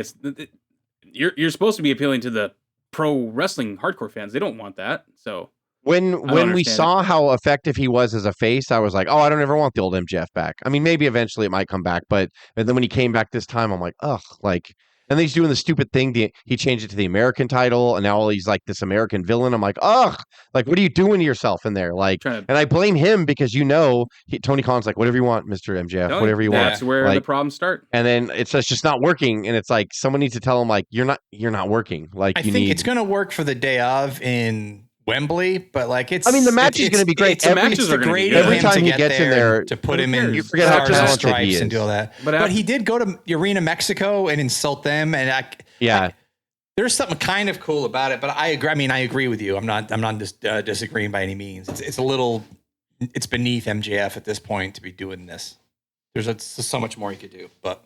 [SPEAKER 3] You're supposed to be appealing to the pro wrestling hardcore fans. They don't want that. So
[SPEAKER 2] when we saw how effective he was as a face, I was like, oh, I don't ever want the old MJF back. I mean, maybe eventually it might come back, but then when he came back this time, I'm like, ugh, like. And then he's doing the stupid thing. He changed it to the American title, and now he's like this American villain. I'm like, ugh, like what are you doing to yourself in there? Like, and I blame him because Tony Khan's like, whatever you want, Mr. MJF, whatever you want.
[SPEAKER 3] That's where the problems start.
[SPEAKER 2] And then it's just not working, and it's like someone needs to tell him like, you're not working. Like, I think
[SPEAKER 1] it's going to work for the day of in Wembley, but like
[SPEAKER 2] I mean, the match is going to be great.
[SPEAKER 1] The matches are great. Every time he gets in there to put him in,
[SPEAKER 2] you forget how talented he is
[SPEAKER 1] and do all that. But he did go to Arena Mexico and insult them, and there's something kind of cool about it. But I agree. I mean, I agree with you. I'm not disagreeing by any means. It's beneath MJF at this point to be doing this. There's so much more he could do, but.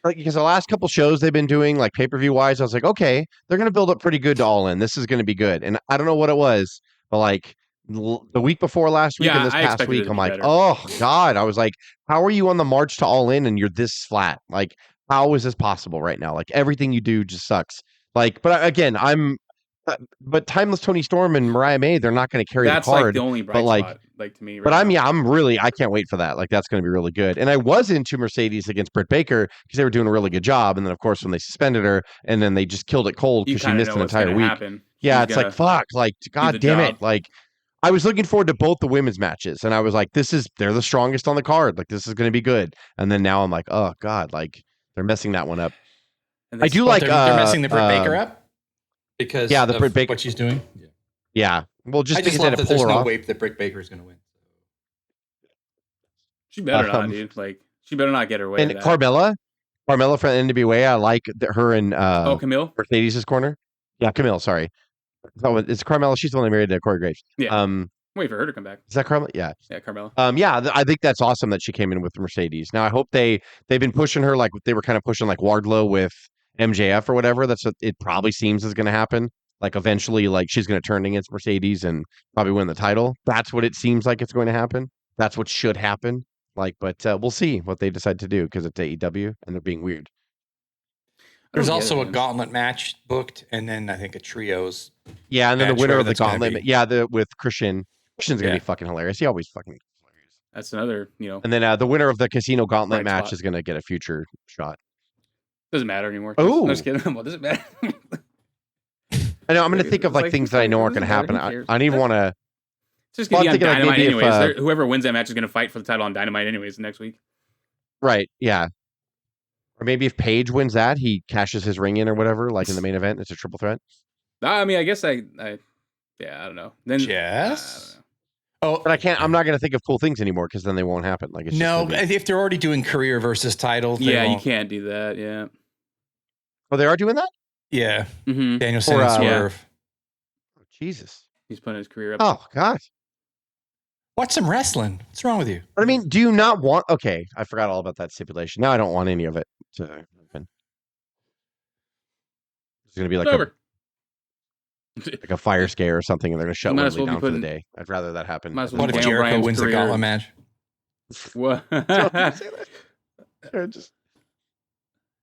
[SPEAKER 2] Like, because the last couple shows they've been doing, like pay-per-view wise, I was like, okay, they're going to build up pretty good to All In. This is going to be good. And I don't know what it was, but like the week before last week and this past week, I'm like, oh God. I was like, how are you on the march to All In and you're this flat? Like, how is this possible right now? Like, everything you do just sucks. Like, but again, but Timeless Tony Storm and Mariah May, they're not going to carry the card.
[SPEAKER 3] That's like the only bright spot, like to me.
[SPEAKER 2] Right but I can't wait for that. Like, that's going to be really good. And I was into Mercedes against Britt Baker because they were doing a really good job. And then, of course, when they suspended her and then they just killed it cold because she missed an entire week. Yeah, it's like, fuck, like, God damn it. Like, I was looking forward to both the women's matches. And I was like, they're the strongest on the card. Like, this is going to be good. And then now I'm like, oh, God, like, they're messing that one up.
[SPEAKER 1] I do like they're messing the Britt Baker up. Because
[SPEAKER 2] the Britt Baker,
[SPEAKER 1] what she's doing.
[SPEAKER 2] Yeah. Well, just
[SPEAKER 1] because love that there's no way that Britt Baker is going to win.
[SPEAKER 3] She better not, dude. Like, she better not get her way.
[SPEAKER 2] And Carmella from NWA, I like her and
[SPEAKER 3] Camille
[SPEAKER 2] Mercedes' corner. Yeah, Camille. Sorry, Oh, it's Carmella. She's the one that married Corey Graves.
[SPEAKER 3] Yeah. Wait for her to come back.
[SPEAKER 2] Is that Carmella? Yeah.
[SPEAKER 3] Yeah, Carmella.
[SPEAKER 2] I think that's awesome that she came in with Mercedes. Now I hope they've been pushing her like they were kind of pushing like Wardlow with MJF or whatever. That's what it probably seems is going to happen. Like eventually, like she's going to turn against Mercedes and probably win the title. That's what it seems like it's going to happen. That's what should happen. Like, but we'll see what they decide to do because it's AEW and they're being weird.
[SPEAKER 1] There's also a gauntlet match booked, and then I think a trios.
[SPEAKER 2] Yeah, and then the winner of the gauntlet. With Christian. Christian's gonna be fucking hilarious. He always fucking hilarious.
[SPEAKER 3] That's another,
[SPEAKER 2] And then the winner of the casino gauntlet match is gonna get a future shot.
[SPEAKER 3] Doesn't matter anymore.
[SPEAKER 2] Oh,
[SPEAKER 3] no, just kidding. Well, doesn't matter.
[SPEAKER 2] I know. I'm gonna think of like things that I know aren't gonna happen. I don't even want to.
[SPEAKER 3] It's just gonna be on Dynamite anyways. Whoever wins that match is gonna fight for the title on Dynamite anyways next week.
[SPEAKER 2] Right. Yeah. Or maybe if Paige wins that, he cashes his ring in or whatever, like in the main event. It's a triple threat.
[SPEAKER 3] I mean, I guess I don't know. Then
[SPEAKER 1] yes.
[SPEAKER 2] Oh, but I'm not going to think of cool things anymore because then they won't happen. Like, it's
[SPEAKER 1] if they're already doing career versus titles,
[SPEAKER 3] you can't do that. Yeah.
[SPEAKER 2] Oh, they are doing that.
[SPEAKER 1] Yeah. Mm-hmm. Danielson and Swerve.
[SPEAKER 2] Oh, Jesus.
[SPEAKER 3] He's putting his career up.
[SPEAKER 2] Oh God. Watch
[SPEAKER 1] some wrestling. What's wrong with you?
[SPEAKER 2] I mean, do you not want? Okay, I forgot all about that stipulation. Now I don't want any of it to happen. It's going to be like a fire scare or something, and they're going to shut Wembley down for the day. I'd rather that happen.
[SPEAKER 1] What if Jericho wins the gauntlet match?
[SPEAKER 3] What?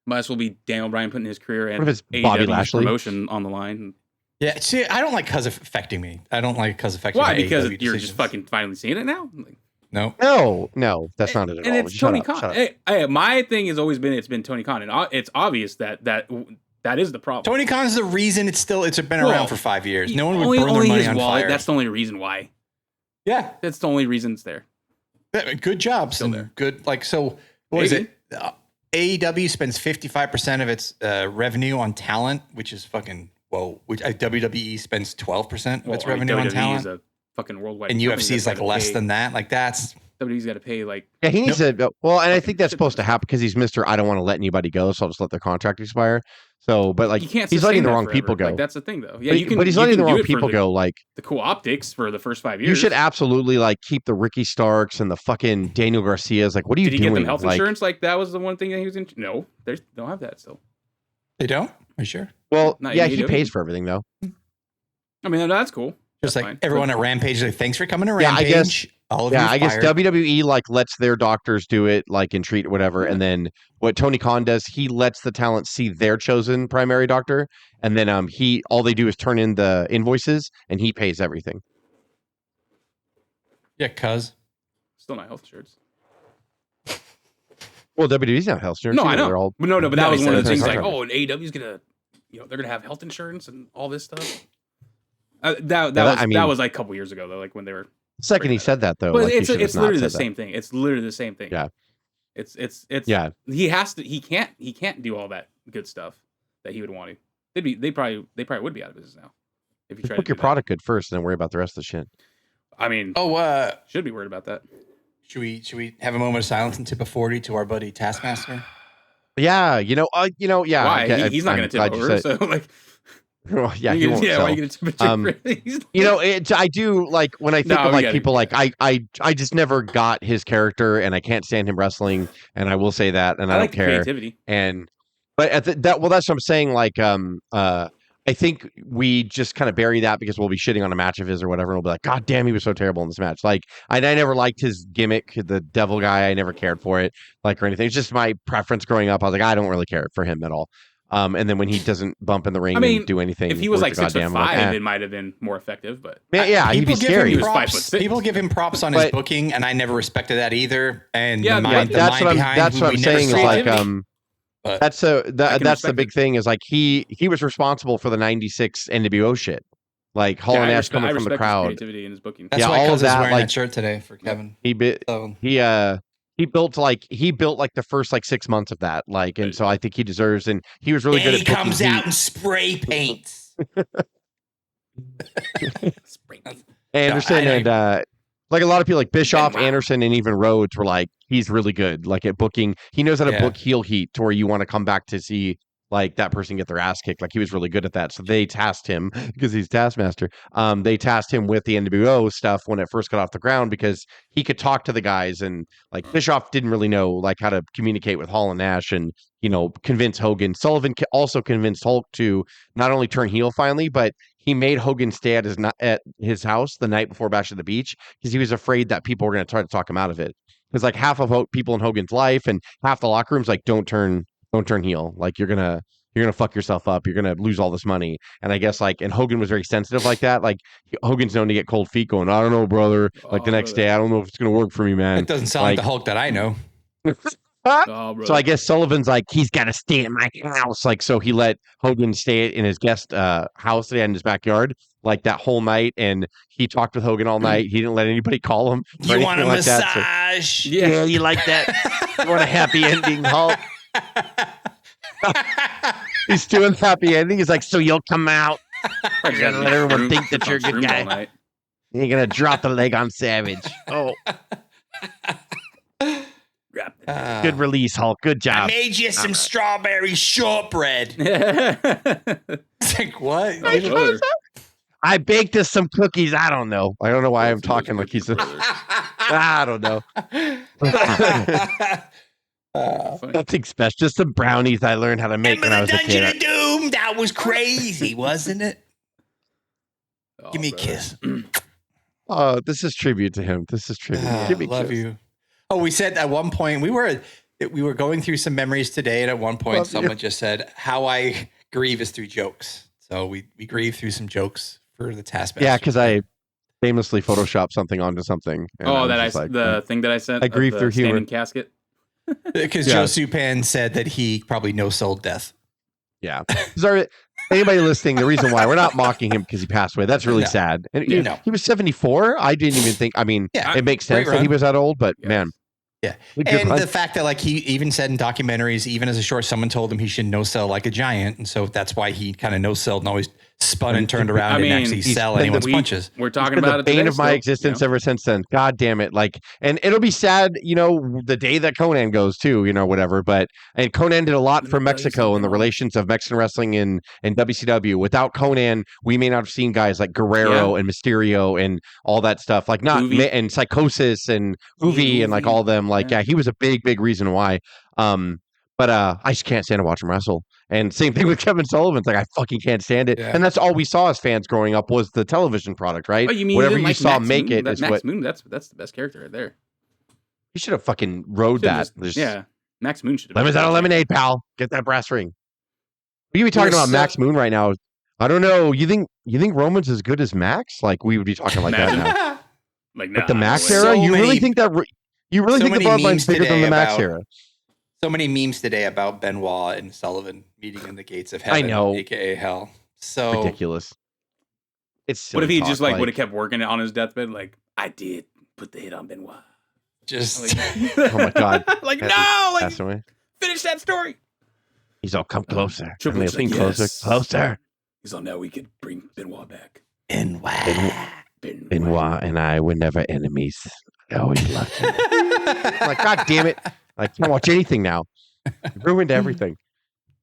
[SPEAKER 3] Might as well be Daniel Bryan putting his career and
[SPEAKER 2] Bobby Lashley
[SPEAKER 3] promotion on the line.
[SPEAKER 1] Yeah, see, I don't like cuz affecting me. I don't like cuz affecting me.
[SPEAKER 3] Why? Because you're just fucking finally seeing it now?
[SPEAKER 2] No, that's not it at all.
[SPEAKER 3] And it's Tony Khan. Hey, my thing has always been it's been Tony Khan, and it's obvious that is the problem.
[SPEAKER 1] Tony Khan's the reason it's been around for 5 years. No one would burn their money on fire.
[SPEAKER 3] That's the only reason why.
[SPEAKER 1] Yeah,
[SPEAKER 3] that's the only reason it's there.
[SPEAKER 1] Good job, still there. Good, like so. What is it? AEW spends 55% of its revenue on talent, which is fucking. Whoa, which WWE spends 12% of its revenue on talent.
[SPEAKER 3] Is a fucking worldwide,
[SPEAKER 1] and UFC is like less than that. Like that's
[SPEAKER 3] WWE's got to pay like.
[SPEAKER 2] Yeah, he needs to. Well, and I think that's supposed to happen because he's Mr. I don't want to let anybody go, so I'll just let their contract expire. So, but like he's letting the wrong people go.
[SPEAKER 3] Like, that's the thing, though. Yeah,
[SPEAKER 2] but he's letting the wrong people go. Like
[SPEAKER 3] the cool optics for the first 5 years.
[SPEAKER 2] You should absolutely like keep the Ricky Starks and the fucking Daniel Garcias. Like, what are you doing?
[SPEAKER 3] Did he get them health insurance? Like that was the one thing that he was in. No, they don't have that still.
[SPEAKER 1] They don't? Are you sure?
[SPEAKER 2] Well, yeah, he pays for everything though.
[SPEAKER 3] I mean, that's cool.
[SPEAKER 1] Just like everyone at Rampage, like, thanks for coming to Rampage.
[SPEAKER 2] I guess WWE like lets their doctors do it, like and treat whatever, and then what Tony Khan does, he lets the talent see their chosen primary doctor, and then all they do is turn in the invoices, and he pays everything.
[SPEAKER 1] Yeah, cuz
[SPEAKER 3] still not health insurance.
[SPEAKER 2] Well, WWE's not health insurance.
[SPEAKER 3] No, I know. But that was one of the things. Like, and AEW's gonna, they're gonna have health insurance and all this stuff. That was like a couple years ago though, like when they were.
[SPEAKER 2] The second he said that though,
[SPEAKER 3] but like it's literally the same thing. It's literally the same thing.
[SPEAKER 2] Yeah,
[SPEAKER 3] it's yeah. He has to. He can't do all that good stuff that he would want to. They probably would be out of business now if you try to
[SPEAKER 2] book your product good first, and then worry about the rest of the shit.
[SPEAKER 3] I mean, should be worried about that.
[SPEAKER 1] Should we have a moment of silence and tip a 40 to our buddy Taskmaster?
[SPEAKER 2] Yeah, yeah.
[SPEAKER 3] Why? He's not going to tip over. So like.
[SPEAKER 2] Well, yeah, he won't sell.
[SPEAKER 3] Why are you gonna
[SPEAKER 2] I do like when I think of like people like I just never got his character, and I can't stand him wrestling, and I will say that, and I don't care.
[SPEAKER 3] Creativity.
[SPEAKER 2] But that's what I'm saying. Like I think we just kind of bury that because we'll be shitting on a match of his or whatever, and we'll be like, God damn, he was so terrible in this match. Like I never liked his gimmick, the devil guy. I never cared for it, like or anything. It's just my preference growing up. I was like, I don't really care for him at all. And then when he doesn't bump in the ring and do anything,
[SPEAKER 3] if he was like 6'5", it might have been more effective. But
[SPEAKER 2] he'd be scary.
[SPEAKER 1] People give him props on his booking, and I never respected that either. And
[SPEAKER 2] that's what I'm saying is like that's the big thing is like he was responsible for the '96 NWO shit, like Hall and Nash coming from the crowd.
[SPEAKER 3] His creativity in his booking.
[SPEAKER 1] That's why Cuz is wearing that shirt today for Kevin.
[SPEAKER 2] He built like the first like 6 months of that, like, and so I think he deserves, and he was really good at
[SPEAKER 1] booking. He comes out and spray paints.
[SPEAKER 2] Anderson and like a lot of people like Bischoff, Anderson, and even Rhodes were like, he's really good, like at booking. He knows how to book heel heat to where you want to come back to see like that person get their ass kicked. Like he was really good at that. So they tasked him because he's Taskmaster. They tasked him with the NWO stuff when it first got off the ground because he could talk to the guys, and like Bischoff didn't really know like how to communicate with Hall and Nash and, you know, convince Hogan. Sullivan also convinced Hulk to not only turn heel finally, but he made Hogan stay at his house the night before Bash at the Beach because he was afraid that people were going to try to talk him out of it. Because like half of people in Hogan's life and half the locker room's like, don't turn heel. Like you're gonna fuck yourself up. You're gonna lose all this money. And I guess like, and Hogan was very sensitive like that. Like Hogan's known to get cold feet, going, I don't know, brother. Like the next day, I don't know if it's gonna work for me, man.
[SPEAKER 1] It doesn't sound like the Hulk that I know.
[SPEAKER 2] So I guess Sullivan's like, he's got to stay at my house. Like, so he let Hogan stay in his guest house in his backyard, like that whole night. And he talked with Hogan all night. He didn't let anybody call him.
[SPEAKER 1] You want a massage?
[SPEAKER 2] That, so, yeah, you like that? You want a happy ending, Hulk? He's doing happy ending. He's like, so you'll come out. You're gonna let everyone think that you're a good guy. You're gonna drop the leg on Savage. Oh. Good release, Hulk. Good job.
[SPEAKER 1] I made you some strawberry shortbread. It's like, what?
[SPEAKER 2] I baked us some cookies. I don't know. I don't know why I'm talking like he's I don't know. Nothing special. Just some brownies I learned how to make when I was a kid.
[SPEAKER 1] Dungeon of Doom. That was crazy, wasn't it? Give me a kiss.
[SPEAKER 2] Oh, this is tribute to him. This is tribute. Give me a
[SPEAKER 1] love
[SPEAKER 2] kiss.
[SPEAKER 1] you. Oh, we said at one point we were going through some memories today, and at one point someone just said, "How I grieve is through jokes." So we grieve through some jokes for the Taskmaster.
[SPEAKER 2] Yeah, because I famously photoshopped something onto something.
[SPEAKER 3] The thing that I sent.
[SPEAKER 2] I grieve through humor.
[SPEAKER 3] Casket.
[SPEAKER 1] Because Joe Supan said that he probably no-sold death.
[SPEAKER 2] Yeah. Sorry, anybody listening, the reason why we're not mocking him because he passed away. That's really sad. And he was 74. I didn't even think. I mean, it makes sense that he was that old, but man.
[SPEAKER 1] Yeah. And the fact that like he even said in documentaries, even as a short, someone told him he should no-sell like a giant. And so that's why he kind of no-selled and always spun and turned around and actually sell anyone's punches.
[SPEAKER 3] We're talking about
[SPEAKER 2] the bane of my existence ever since then. God damn it. Like, and it'll be sad, the day that Conan goes too, whatever. And Conan did a lot for Mexico and the relations of Mexican wrestling and WCW. Without Conan, we may not have seen guys like Guerrero and Mysterio and all that stuff. Like and Psychosis and Uvi and like all of them. Like, he was a big, big reason why. But I just can't stand to watch him wrestle. And same thing with Kevin Sullivan. It's like, I fucking can't stand it. Yeah. And that's all we saw as fans growing up was the television product, right?
[SPEAKER 3] Oh, you mean
[SPEAKER 2] whatever you
[SPEAKER 3] like
[SPEAKER 2] saw
[SPEAKER 3] Max
[SPEAKER 2] make
[SPEAKER 3] Moon?
[SPEAKER 2] it is
[SPEAKER 3] Max
[SPEAKER 2] what
[SPEAKER 3] Moon, that's the best character right there.
[SPEAKER 2] You should have fucking rode that.
[SPEAKER 3] Max Moon should have.
[SPEAKER 2] Lemons out of lemonade, pal. Get that brass ring. We could be talking about Max Moon right now. I don't know. You think Roman's as good as Max? Like we would be talking like that now. Like the Max era? You really think that? You really think the Bloodline's bigger than the Max era?
[SPEAKER 1] So many memes today about Benoit and Sullivan meeting in the gates of heaven, aka hell. So
[SPEAKER 2] ridiculous. It's
[SPEAKER 3] what if he just would have kept working on his deathbed? Like, I did put the hit on Benoit.
[SPEAKER 1] Just
[SPEAKER 2] oh my god!
[SPEAKER 3] Finish that story.
[SPEAKER 2] He's all come closer.
[SPEAKER 3] Triple
[SPEAKER 2] H, closer.
[SPEAKER 3] He's all now we could bring Benoit back.
[SPEAKER 2] Benoit and I were never enemies. I always loved him. Like, god damn it. I can't watch anything now. Ruined everything.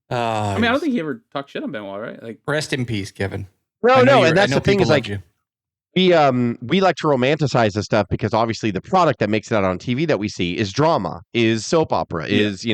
[SPEAKER 3] I mean, I don't think he ever talked shit on Benoit, right? Like,
[SPEAKER 1] rest in peace, Kevin.
[SPEAKER 2] No, and that's the thing is like, we like to romanticize this stuff because obviously the product that makes it out on TV that we see is drama, is soap opera, is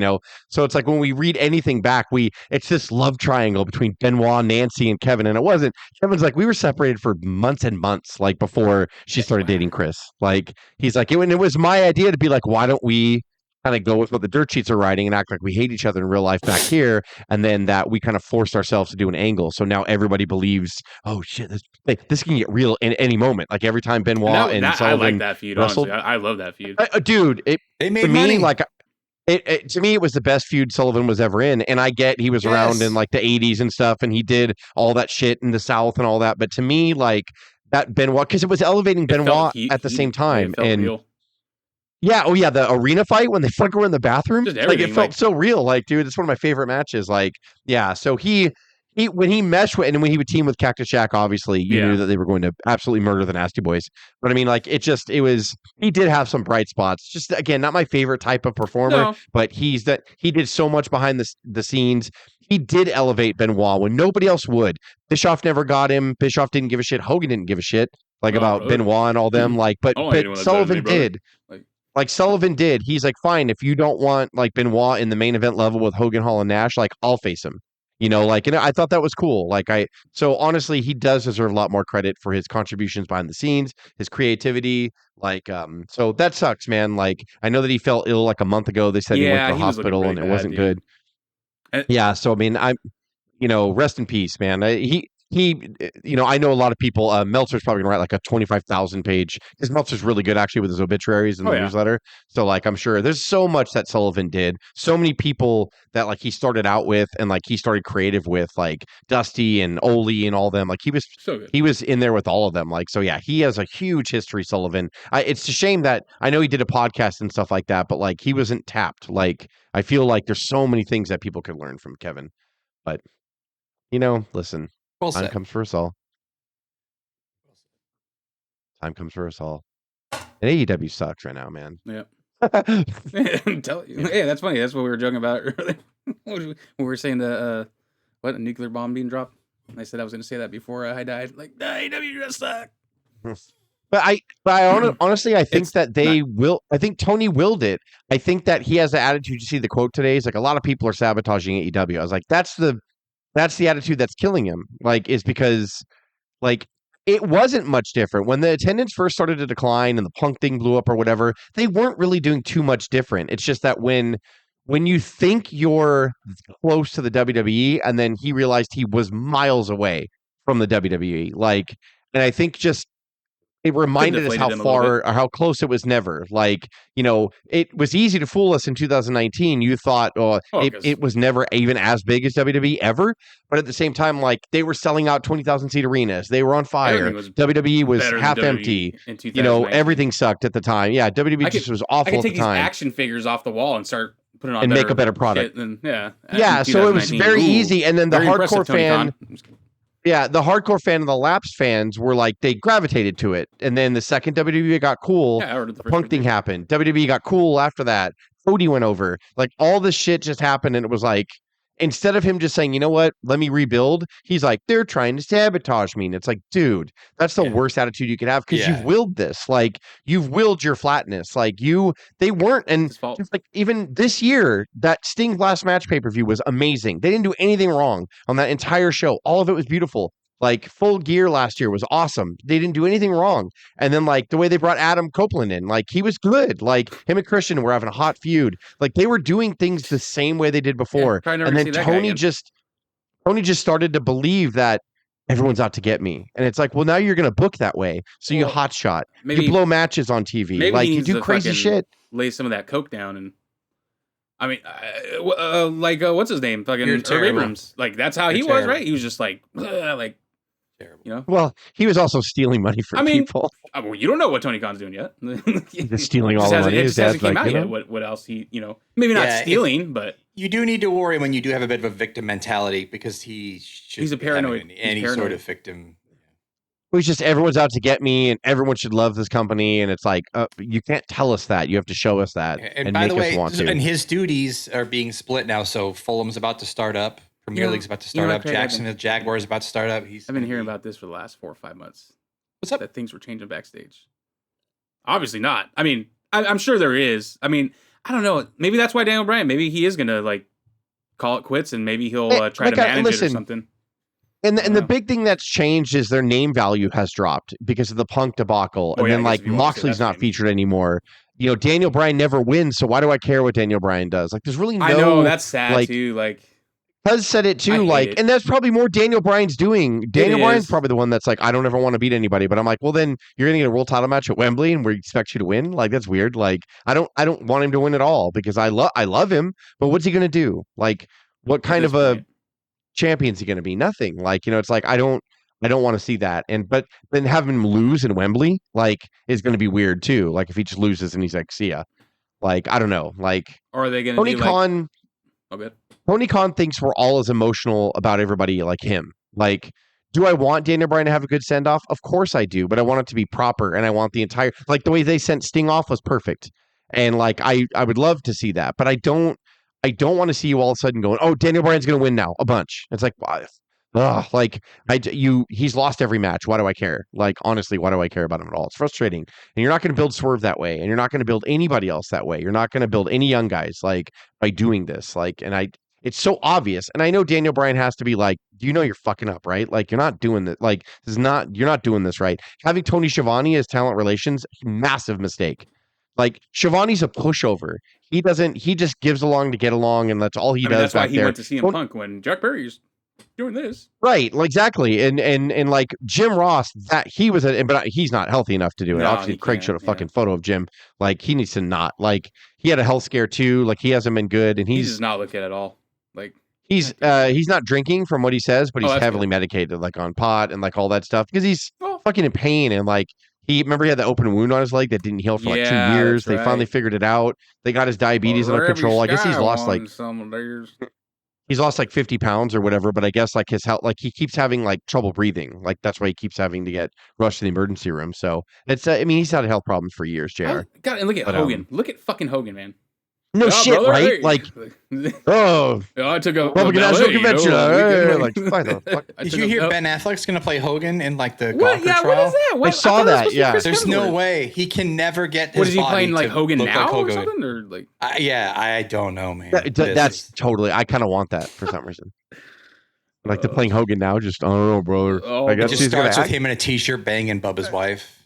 [SPEAKER 2] so it's like when we read anything back, it's this love triangle between Benoit, Nancy, and Kevin, and it wasn't. Kevin's like, we were separated for months and months, like before she started dating Chris. Like he's like, it was my idea to be like, why don't we kind of go with what the dirt sheets are writing and act like we hate each other in real life back here, and then that we kind of forced ourselves to do an angle. So now everybody believes, oh shit, this can get real in any moment. Like every time Benoit and Sullivan
[SPEAKER 3] I like that feud. Wrestled, honestly, I love that feud,
[SPEAKER 2] dude.
[SPEAKER 1] They made money.
[SPEAKER 2] To me, it was the best feud Sullivan was ever in, and I get he was around in like the '80s and stuff, and he did all that shit in the South and all that. But to me, like that Benoit, because it was elevating Benoit at the same time, and.
[SPEAKER 3] Real.
[SPEAKER 2] Yeah, the arena fight when they fuck were in the bathroom, like it felt so real. Like, dude, it's one of my favorite matches. Like, yeah, so he when he meshed with and when he would team with Cactus Jack, obviously you knew that they were going to absolutely murder the Nasty Boys. But I mean, like, he did have some bright spots. Just again, not my favorite type of performer, but he did so much behind the scenes. he did elevate Benoit when nobody else would. Bischoff never got him. Bischoff didn't give a shit. Hogan didn't give a shit about really? Benoit and all them. Like, but Sullivan did. Like Sullivan did. He's like, fine, if you don't want like Benoit in the main event level with Hogan, Hall, and Nash, like I'll face him. You know, like, and I thought that was cool. So honestly, he does deserve a lot more credit for his contributions behind the scenes, his creativity. So that sucks, man. Like, I know that he fell ill like a month ago. They said he went to the hospital and it wasn't good. Yeah. So, I mean, rest in peace, man. I know a lot of people, Meltzer's probably gonna write like a 25,000 page, because Meltzer's really good actually with his obituaries and the newsletter. So like, I'm sure there's so much that Sullivan did, so many people that like he started out with and like he started creative with, like Dusty and Ole and all them. Like he was in there with all of them. Like, so yeah, he has a huge history, Sullivan. It's a shame that I know he did a podcast and stuff like that, but like he wasn't tapped. Like, I feel like there's so many things that people could learn from Kevin, but listen.
[SPEAKER 1] Well
[SPEAKER 2] Time comes for us all. Time comes for us all. And AEW sucks right now, man.
[SPEAKER 3] Yeah. I'm telling you. Yeah, that's funny. That's what we were joking about earlier. We were saying a nuclear bomb being dropped. And I said I was going to say that before I died. Like, AEW just suck.
[SPEAKER 2] But honestly, I think that will. I think Tony willed it. I think that he has the attitude. You see the quote today. It's like, a lot of people are sabotaging AEW. I was like, that's the attitude that's killing him. Like, is because like it wasn't much different when the attendance first started to decline and the Punk thing blew up or whatever. They weren't really doing too much different. It's just that when you think you're close to the WWE, and then he realized he was miles away from the WWE. Like, and I think just it reminded us how far or how close it was never. Like, it was easy to fool us in 2019. You thought, it was never even as big as WWE ever. But at the same time, like, they were selling out 20,000 seat arenas. They were on fire. WWE was half empty. Everything sucked at the time. Yeah, WWE just was awful at the time. I could take these
[SPEAKER 3] action figures off the wall and start putting on
[SPEAKER 2] and make a better product.
[SPEAKER 3] Yeah,
[SPEAKER 2] so it was very easy. And then the hardcore fan. Yeah, the hardcore fan and the lapsed fans were like, they gravitated to it. And then the second WWE got cool, the Punk thing happened. WWE got cool after that. Cody went over. Like, all this shit just happened, and it was like, instead of him just saying, you know what, let me rebuild, he's like, they're trying to sabotage me. And it's like, dude, that's the worst attitude you could have, because you've willed this. Like, you've willed your flatness. Like, they weren't. And just like, even this year, that Sting last match pay-per-view was amazing. They didn't do anything wrong on that entire show. All of it was beautiful. Like, Full Gear last year was awesome. They didn't do anything wrong. And then, like, the way they brought Adam Copeland in, like, he was good. Like, him and Christian were having a hot feud. Like, they were doing things the same way they did before. And then Tony just started to believe that everyone's out to get me. And it's like, well, now you're going to book that way. So you hotshot. You blow matches on TV. Like, you do crazy shit.
[SPEAKER 3] Lay some of that coke down. And I mean, what's his name? Fucking Abrams. Like, that's how he was, right? He was just like, terrible.
[SPEAKER 2] Well, he was also stealing money from people.
[SPEAKER 3] Well, you don't know what Tony Khan's doing yet.
[SPEAKER 2] He's stealing all the money.
[SPEAKER 3] It just hasn't came out yet. What else he, maybe not stealing, but
[SPEAKER 1] you do need to worry when you do have a bit of a victim mentality, because he's
[SPEAKER 3] a paranoid.
[SPEAKER 1] Any sort of victim.
[SPEAKER 2] It was just, everyone's out to get me, and everyone should love this company. And it's like, you can't tell us that. You have to show us that.
[SPEAKER 1] And by the way, and his duties are being split now. So Fulham's about to start up. Premier League's about to start up. Jacksonville Jaguars about to start up.
[SPEAKER 3] I've been hearing about this for the last 4 or 5 months.
[SPEAKER 1] What's up?
[SPEAKER 3] That things were changing backstage. Obviously not. I mean, I'm sure there is. I mean, I don't know. Maybe that's why Daniel Bryan, maybe he is going to like call it quits, and maybe he'll try to manage it or something.
[SPEAKER 2] And the big thing that's changed is their name value has dropped because of the Punk debacle. And then like Moxley's not featured anymore. Daniel Bryan never wins, so why do I care what Daniel Bryan does? Like, there's really no.
[SPEAKER 3] I know, that's sad too. Like,
[SPEAKER 2] Cuz said it too, and that's probably more Daniel Bryan's doing. Daniel Bryan's probably the one that's like, I don't ever want to beat anybody, but I'm like, well, then you're gonna get a world title match at Wembley, and we expect you to win. Like, that's weird. Like, I don't want him to win at all, because I love him, but what's he gonna do? Like, what kind of a champion's he gonna be? Nothing. Like, it's like, I don't want to see that. But then have him lose in Wembley, like, is gonna be weird too. Like, if he just loses and he's like, see ya. Like, I don't know. Like,
[SPEAKER 3] or are they gonna
[SPEAKER 2] Tony Khan?
[SPEAKER 3] Oh, good.
[SPEAKER 2] Tony Khan thinks we're all as emotional about everybody like him. Like, do I want Daniel Bryan to have a good send-off? Of course I do, but I want it to be proper, and I want the entire, like, the way they sent Sting off was perfect. And like, I would love to see that, but I don't I don't want to see you all of a sudden going, oh, Daniel Bryan's going to win now a bunch. It's like, he's lost every match. Why do I care? Like, honestly, why do I care about him at all? It's frustrating. And you're not going to build Swerve that way. And you're not going to build anybody else that way. You're not going to build any young guys like by doing this. Like, it's so obvious. And I know Daniel Bryan has to be like, you know, you're fucking up, right? Like, you're not doing this. Like, you're not doing this right. Having Tony Schiavone as talent relations, massive mistake. Like, Schiavone's a pushover. He just gives along to get along, and that's all he does.
[SPEAKER 3] That's why he went to CM Punk when Jack Perry's doing this.
[SPEAKER 2] Right, exactly. And like Jim Ross, but he's not healthy enough to do it. Obviously, Craig showed a fucking photo of Jim. Like, he needs to not. Like, he had a health scare too. Like, he hasn't been good, and he
[SPEAKER 3] does not look it at all. Like,
[SPEAKER 2] he's not drinking from what he says, but he's heavily medicated, like on pot and like all that stuff, because he's fucking in pain. And like, he had the open wound on his leg that didn't heal for like 2 years. They finally figured it out. They got his diabetes under control. I guess he's lost like he's lost like 50 pounds or whatever, but I guess like his health, like he keeps having like trouble breathing. Like, that's why he keeps having to get rushed to the emergency room. So it's, he's had health problems for years, JR.
[SPEAKER 3] God, and look at Hogan. Look at fucking Hogan, man.
[SPEAKER 2] No shit, brother, right? Hey. Like,
[SPEAKER 3] I took a
[SPEAKER 2] Republican National Convention.
[SPEAKER 1] Did you hear Ben Affleck's going to play Hogan in like the
[SPEAKER 3] Gawker trial? What is that?
[SPEAKER 2] I saw that. Yeah,
[SPEAKER 1] there's no way he can never get.
[SPEAKER 3] What is he playing, like Hogan now or something? Or like,
[SPEAKER 1] I don't know, man.
[SPEAKER 2] That's totally. I kind of want that for some reason. Like, they're playing Hogan now. Just I don't know, brother. I guess
[SPEAKER 1] it just starts with him in a t-shirt banging Bubba's wife.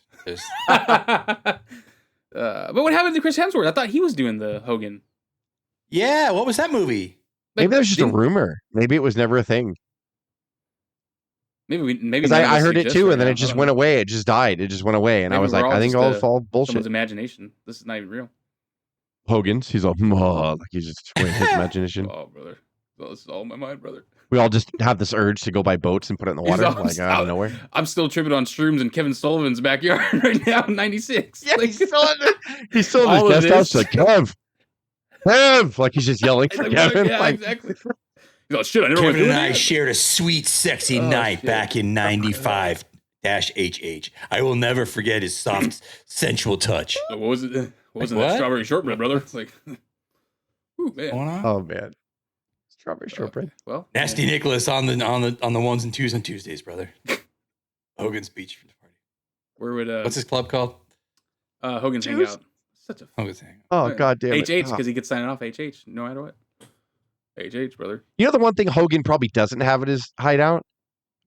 [SPEAKER 3] But what happened to Chris Hemsworth? I thought he was doing the Hogan.
[SPEAKER 1] Yeah, what was that movie?
[SPEAKER 2] Maybe that was just a rumor. Maybe it was never a thing.
[SPEAKER 3] Maybe
[SPEAKER 2] I heard it too, and then it just went away. It just died. It just went away, and I was like, I think it's all bullshit.
[SPEAKER 3] Someone's imagination. This is not even real.
[SPEAKER 2] Hogan's. He's all like he's just going his imagination.
[SPEAKER 3] Oh, brother, this is all in my mind, brother.
[SPEAKER 2] We all just have this urge to go buy boats and put it in the water, out of nowhere.
[SPEAKER 3] I'm still tripping on shrooms in Kevin Sullivan's backyard right now, in '96.
[SPEAKER 2] Yeah, he's still in his guest house. Like, Kev, like he's just yelling for Kevin.
[SPEAKER 3] Yeah,
[SPEAKER 2] like,
[SPEAKER 3] exactly. Oh, shit,
[SPEAKER 1] Kevin and I shared a sweet, sexy night back in '95. HH. I will never forget his soft, sensual touch.
[SPEAKER 3] What was it? What was that strawberry shortbread, brother? It's like, ooh, man.
[SPEAKER 2] Oh man. Strawberry shortbread.
[SPEAKER 3] Well,
[SPEAKER 1] Nasty Nicholas on the ones and twos on Tuesdays, brother. Hogan's Beach for the party.
[SPEAKER 3] Where would
[SPEAKER 1] what's his club called?
[SPEAKER 3] Hogan's Hangout. Such a
[SPEAKER 1] Hogan's Hangout.
[SPEAKER 2] Oh god damn it.
[SPEAKER 3] HH, because he gets signed off HH no matter what. HH, brother.
[SPEAKER 2] You know the one thing Hogan probably doesn't have at his hideout,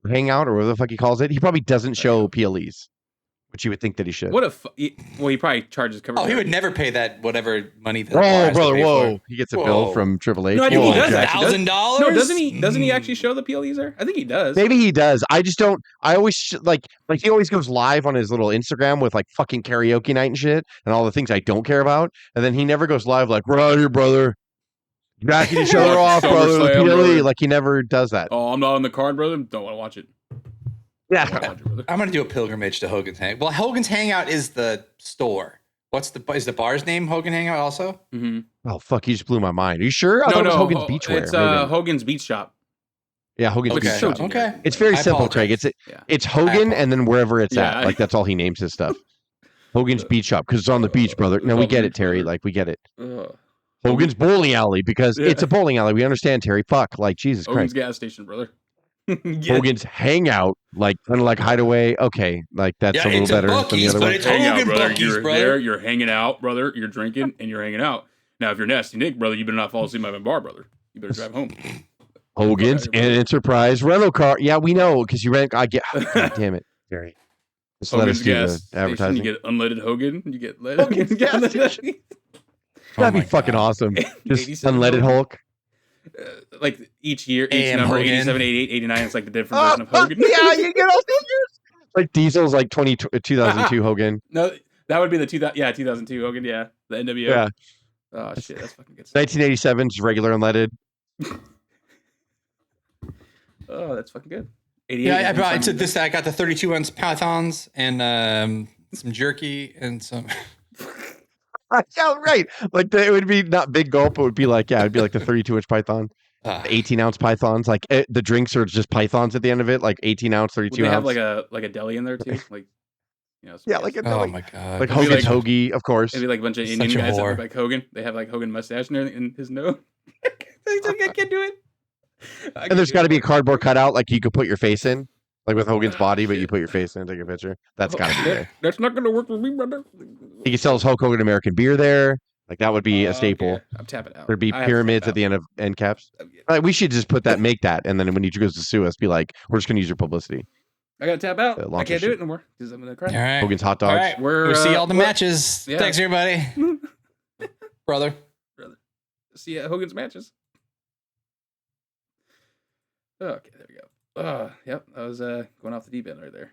[SPEAKER 2] or hangout, or whatever the fuck he calls it. He probably doesn't show PLEs. Which you would think that he should.
[SPEAKER 3] What well, he probably charges cover.
[SPEAKER 1] Oh, he would never pay that whatever money.
[SPEAKER 2] That brother, whoa! He gets a bill from Triple H.
[SPEAKER 3] No, I think he does.
[SPEAKER 1] $1,000.
[SPEAKER 3] No, doesn't he? Doesn't he actually show the PLEs there? I think he does.
[SPEAKER 2] Maybe he does. I just don't. I always like he always goes live on his little Instagram with like fucking karaoke night and shit and all the things I don't care about. And then he never goes live like, "We're out here, brother. Backing each other off, brother." The PLE, brother. Like he never does that.
[SPEAKER 3] Oh, I'm not on the card, brother. Don't want to watch it.
[SPEAKER 2] Yeah,
[SPEAKER 1] I'm gonna do a pilgrimage to Hogan's Hangout. Well, Hogan's Hangout is the store. Is the bar's name Hogan Hangout also?
[SPEAKER 3] Mm-hmm.
[SPEAKER 2] Oh fuck! You just blew my mind. Are you sure? I thought it was Hogan's Beachwear.
[SPEAKER 3] It's Hogan's Beach Shop.
[SPEAKER 2] Yeah, Hogan's Beach Shop.
[SPEAKER 1] Okay,
[SPEAKER 2] it's very simple, Craig. It's Hogan and then wherever it's at. Like that's all he names his stuff. Hogan's Beach Shop because it's on the beach, brother. No, we get it, Terry. Like we get it. Hogan's Bowling Alley because it's a bowling alley. We understand, Terry. Fuck, like Jesus Christ.
[SPEAKER 3] Hogan's gas station, brother.
[SPEAKER 2] Hogan's Hangout, like kind of like Hideaway. Okay, like that's a little better than the other one.
[SPEAKER 1] It's Hogan Buc-ee's, brother.
[SPEAKER 3] There, you're hanging out, brother. You're drinking and you're hanging out. Now, if you're Nasty Nick, brother, you better not fall asleep at my bar, brother. You better drive home.
[SPEAKER 2] Hogan's and Enterprise rental car. Yeah, we know because you rent. I get. God damn it, Gary. Just let us do the advertising.
[SPEAKER 3] You get unleaded Hogan. You get leaded.
[SPEAKER 2] Hogan's gas station. That'd be fucking awesome. Just unleaded Hulk.
[SPEAKER 3] Like each year, each number, Hogan. 87, 88, 89, it's like the different version of Hogan.
[SPEAKER 2] Yeah, you get all figures. Like Diesel's like 2002 Hogan.
[SPEAKER 3] No, that would be the 2002 Hogan, yeah. The NWO.
[SPEAKER 2] Yeah.
[SPEAKER 3] Oh, shit, that's fucking good
[SPEAKER 2] stuff. 1987's regular unleaded.
[SPEAKER 3] Oh, that's fucking good.
[SPEAKER 1] Yeah, I got the 32 ounce pythons and some jerky and some...
[SPEAKER 2] Yeah, right. Like it would be not big gulp. It would be like it'd be like the 32-inch python, the 18-ounce pythons. Like the drinks are just pythons at the end of it, like 18-ounce, 32-ounce.
[SPEAKER 3] They have like a deli in there too, like
[SPEAKER 2] like a deli.
[SPEAKER 1] Oh my god,
[SPEAKER 2] like Hogan's Hoagie, of course.
[SPEAKER 3] Maybe like a bunch of Indian guys that look like Hogan. They have like Hogan mustache and everything in his nose. I can't do it.
[SPEAKER 2] And there's got to be a cardboard cutout like you could put your face in, like with Hogan's body, but you put your face in and take a picture. That's got to be there.
[SPEAKER 3] That's not going to work for me, brother.
[SPEAKER 2] He could sell his Hulk Hogan American beer there. Like that would be a staple.
[SPEAKER 3] Okay. I'm tapping out.
[SPEAKER 2] There'd be pyramids at the end of end caps. Like, we should just make that, and then when he goes to sue us, be like, we're just going to use your publicity.
[SPEAKER 3] I got to tap out. I can't do it no more because I'm going to cry.
[SPEAKER 1] All right.
[SPEAKER 2] Hogan's hot dogs.
[SPEAKER 1] All right. We'll see all the matches. Yeah. Thanks, everybody. Brother.
[SPEAKER 3] See Hogan's matches. Okay, there we go. Yep, I was going off the deep end right there.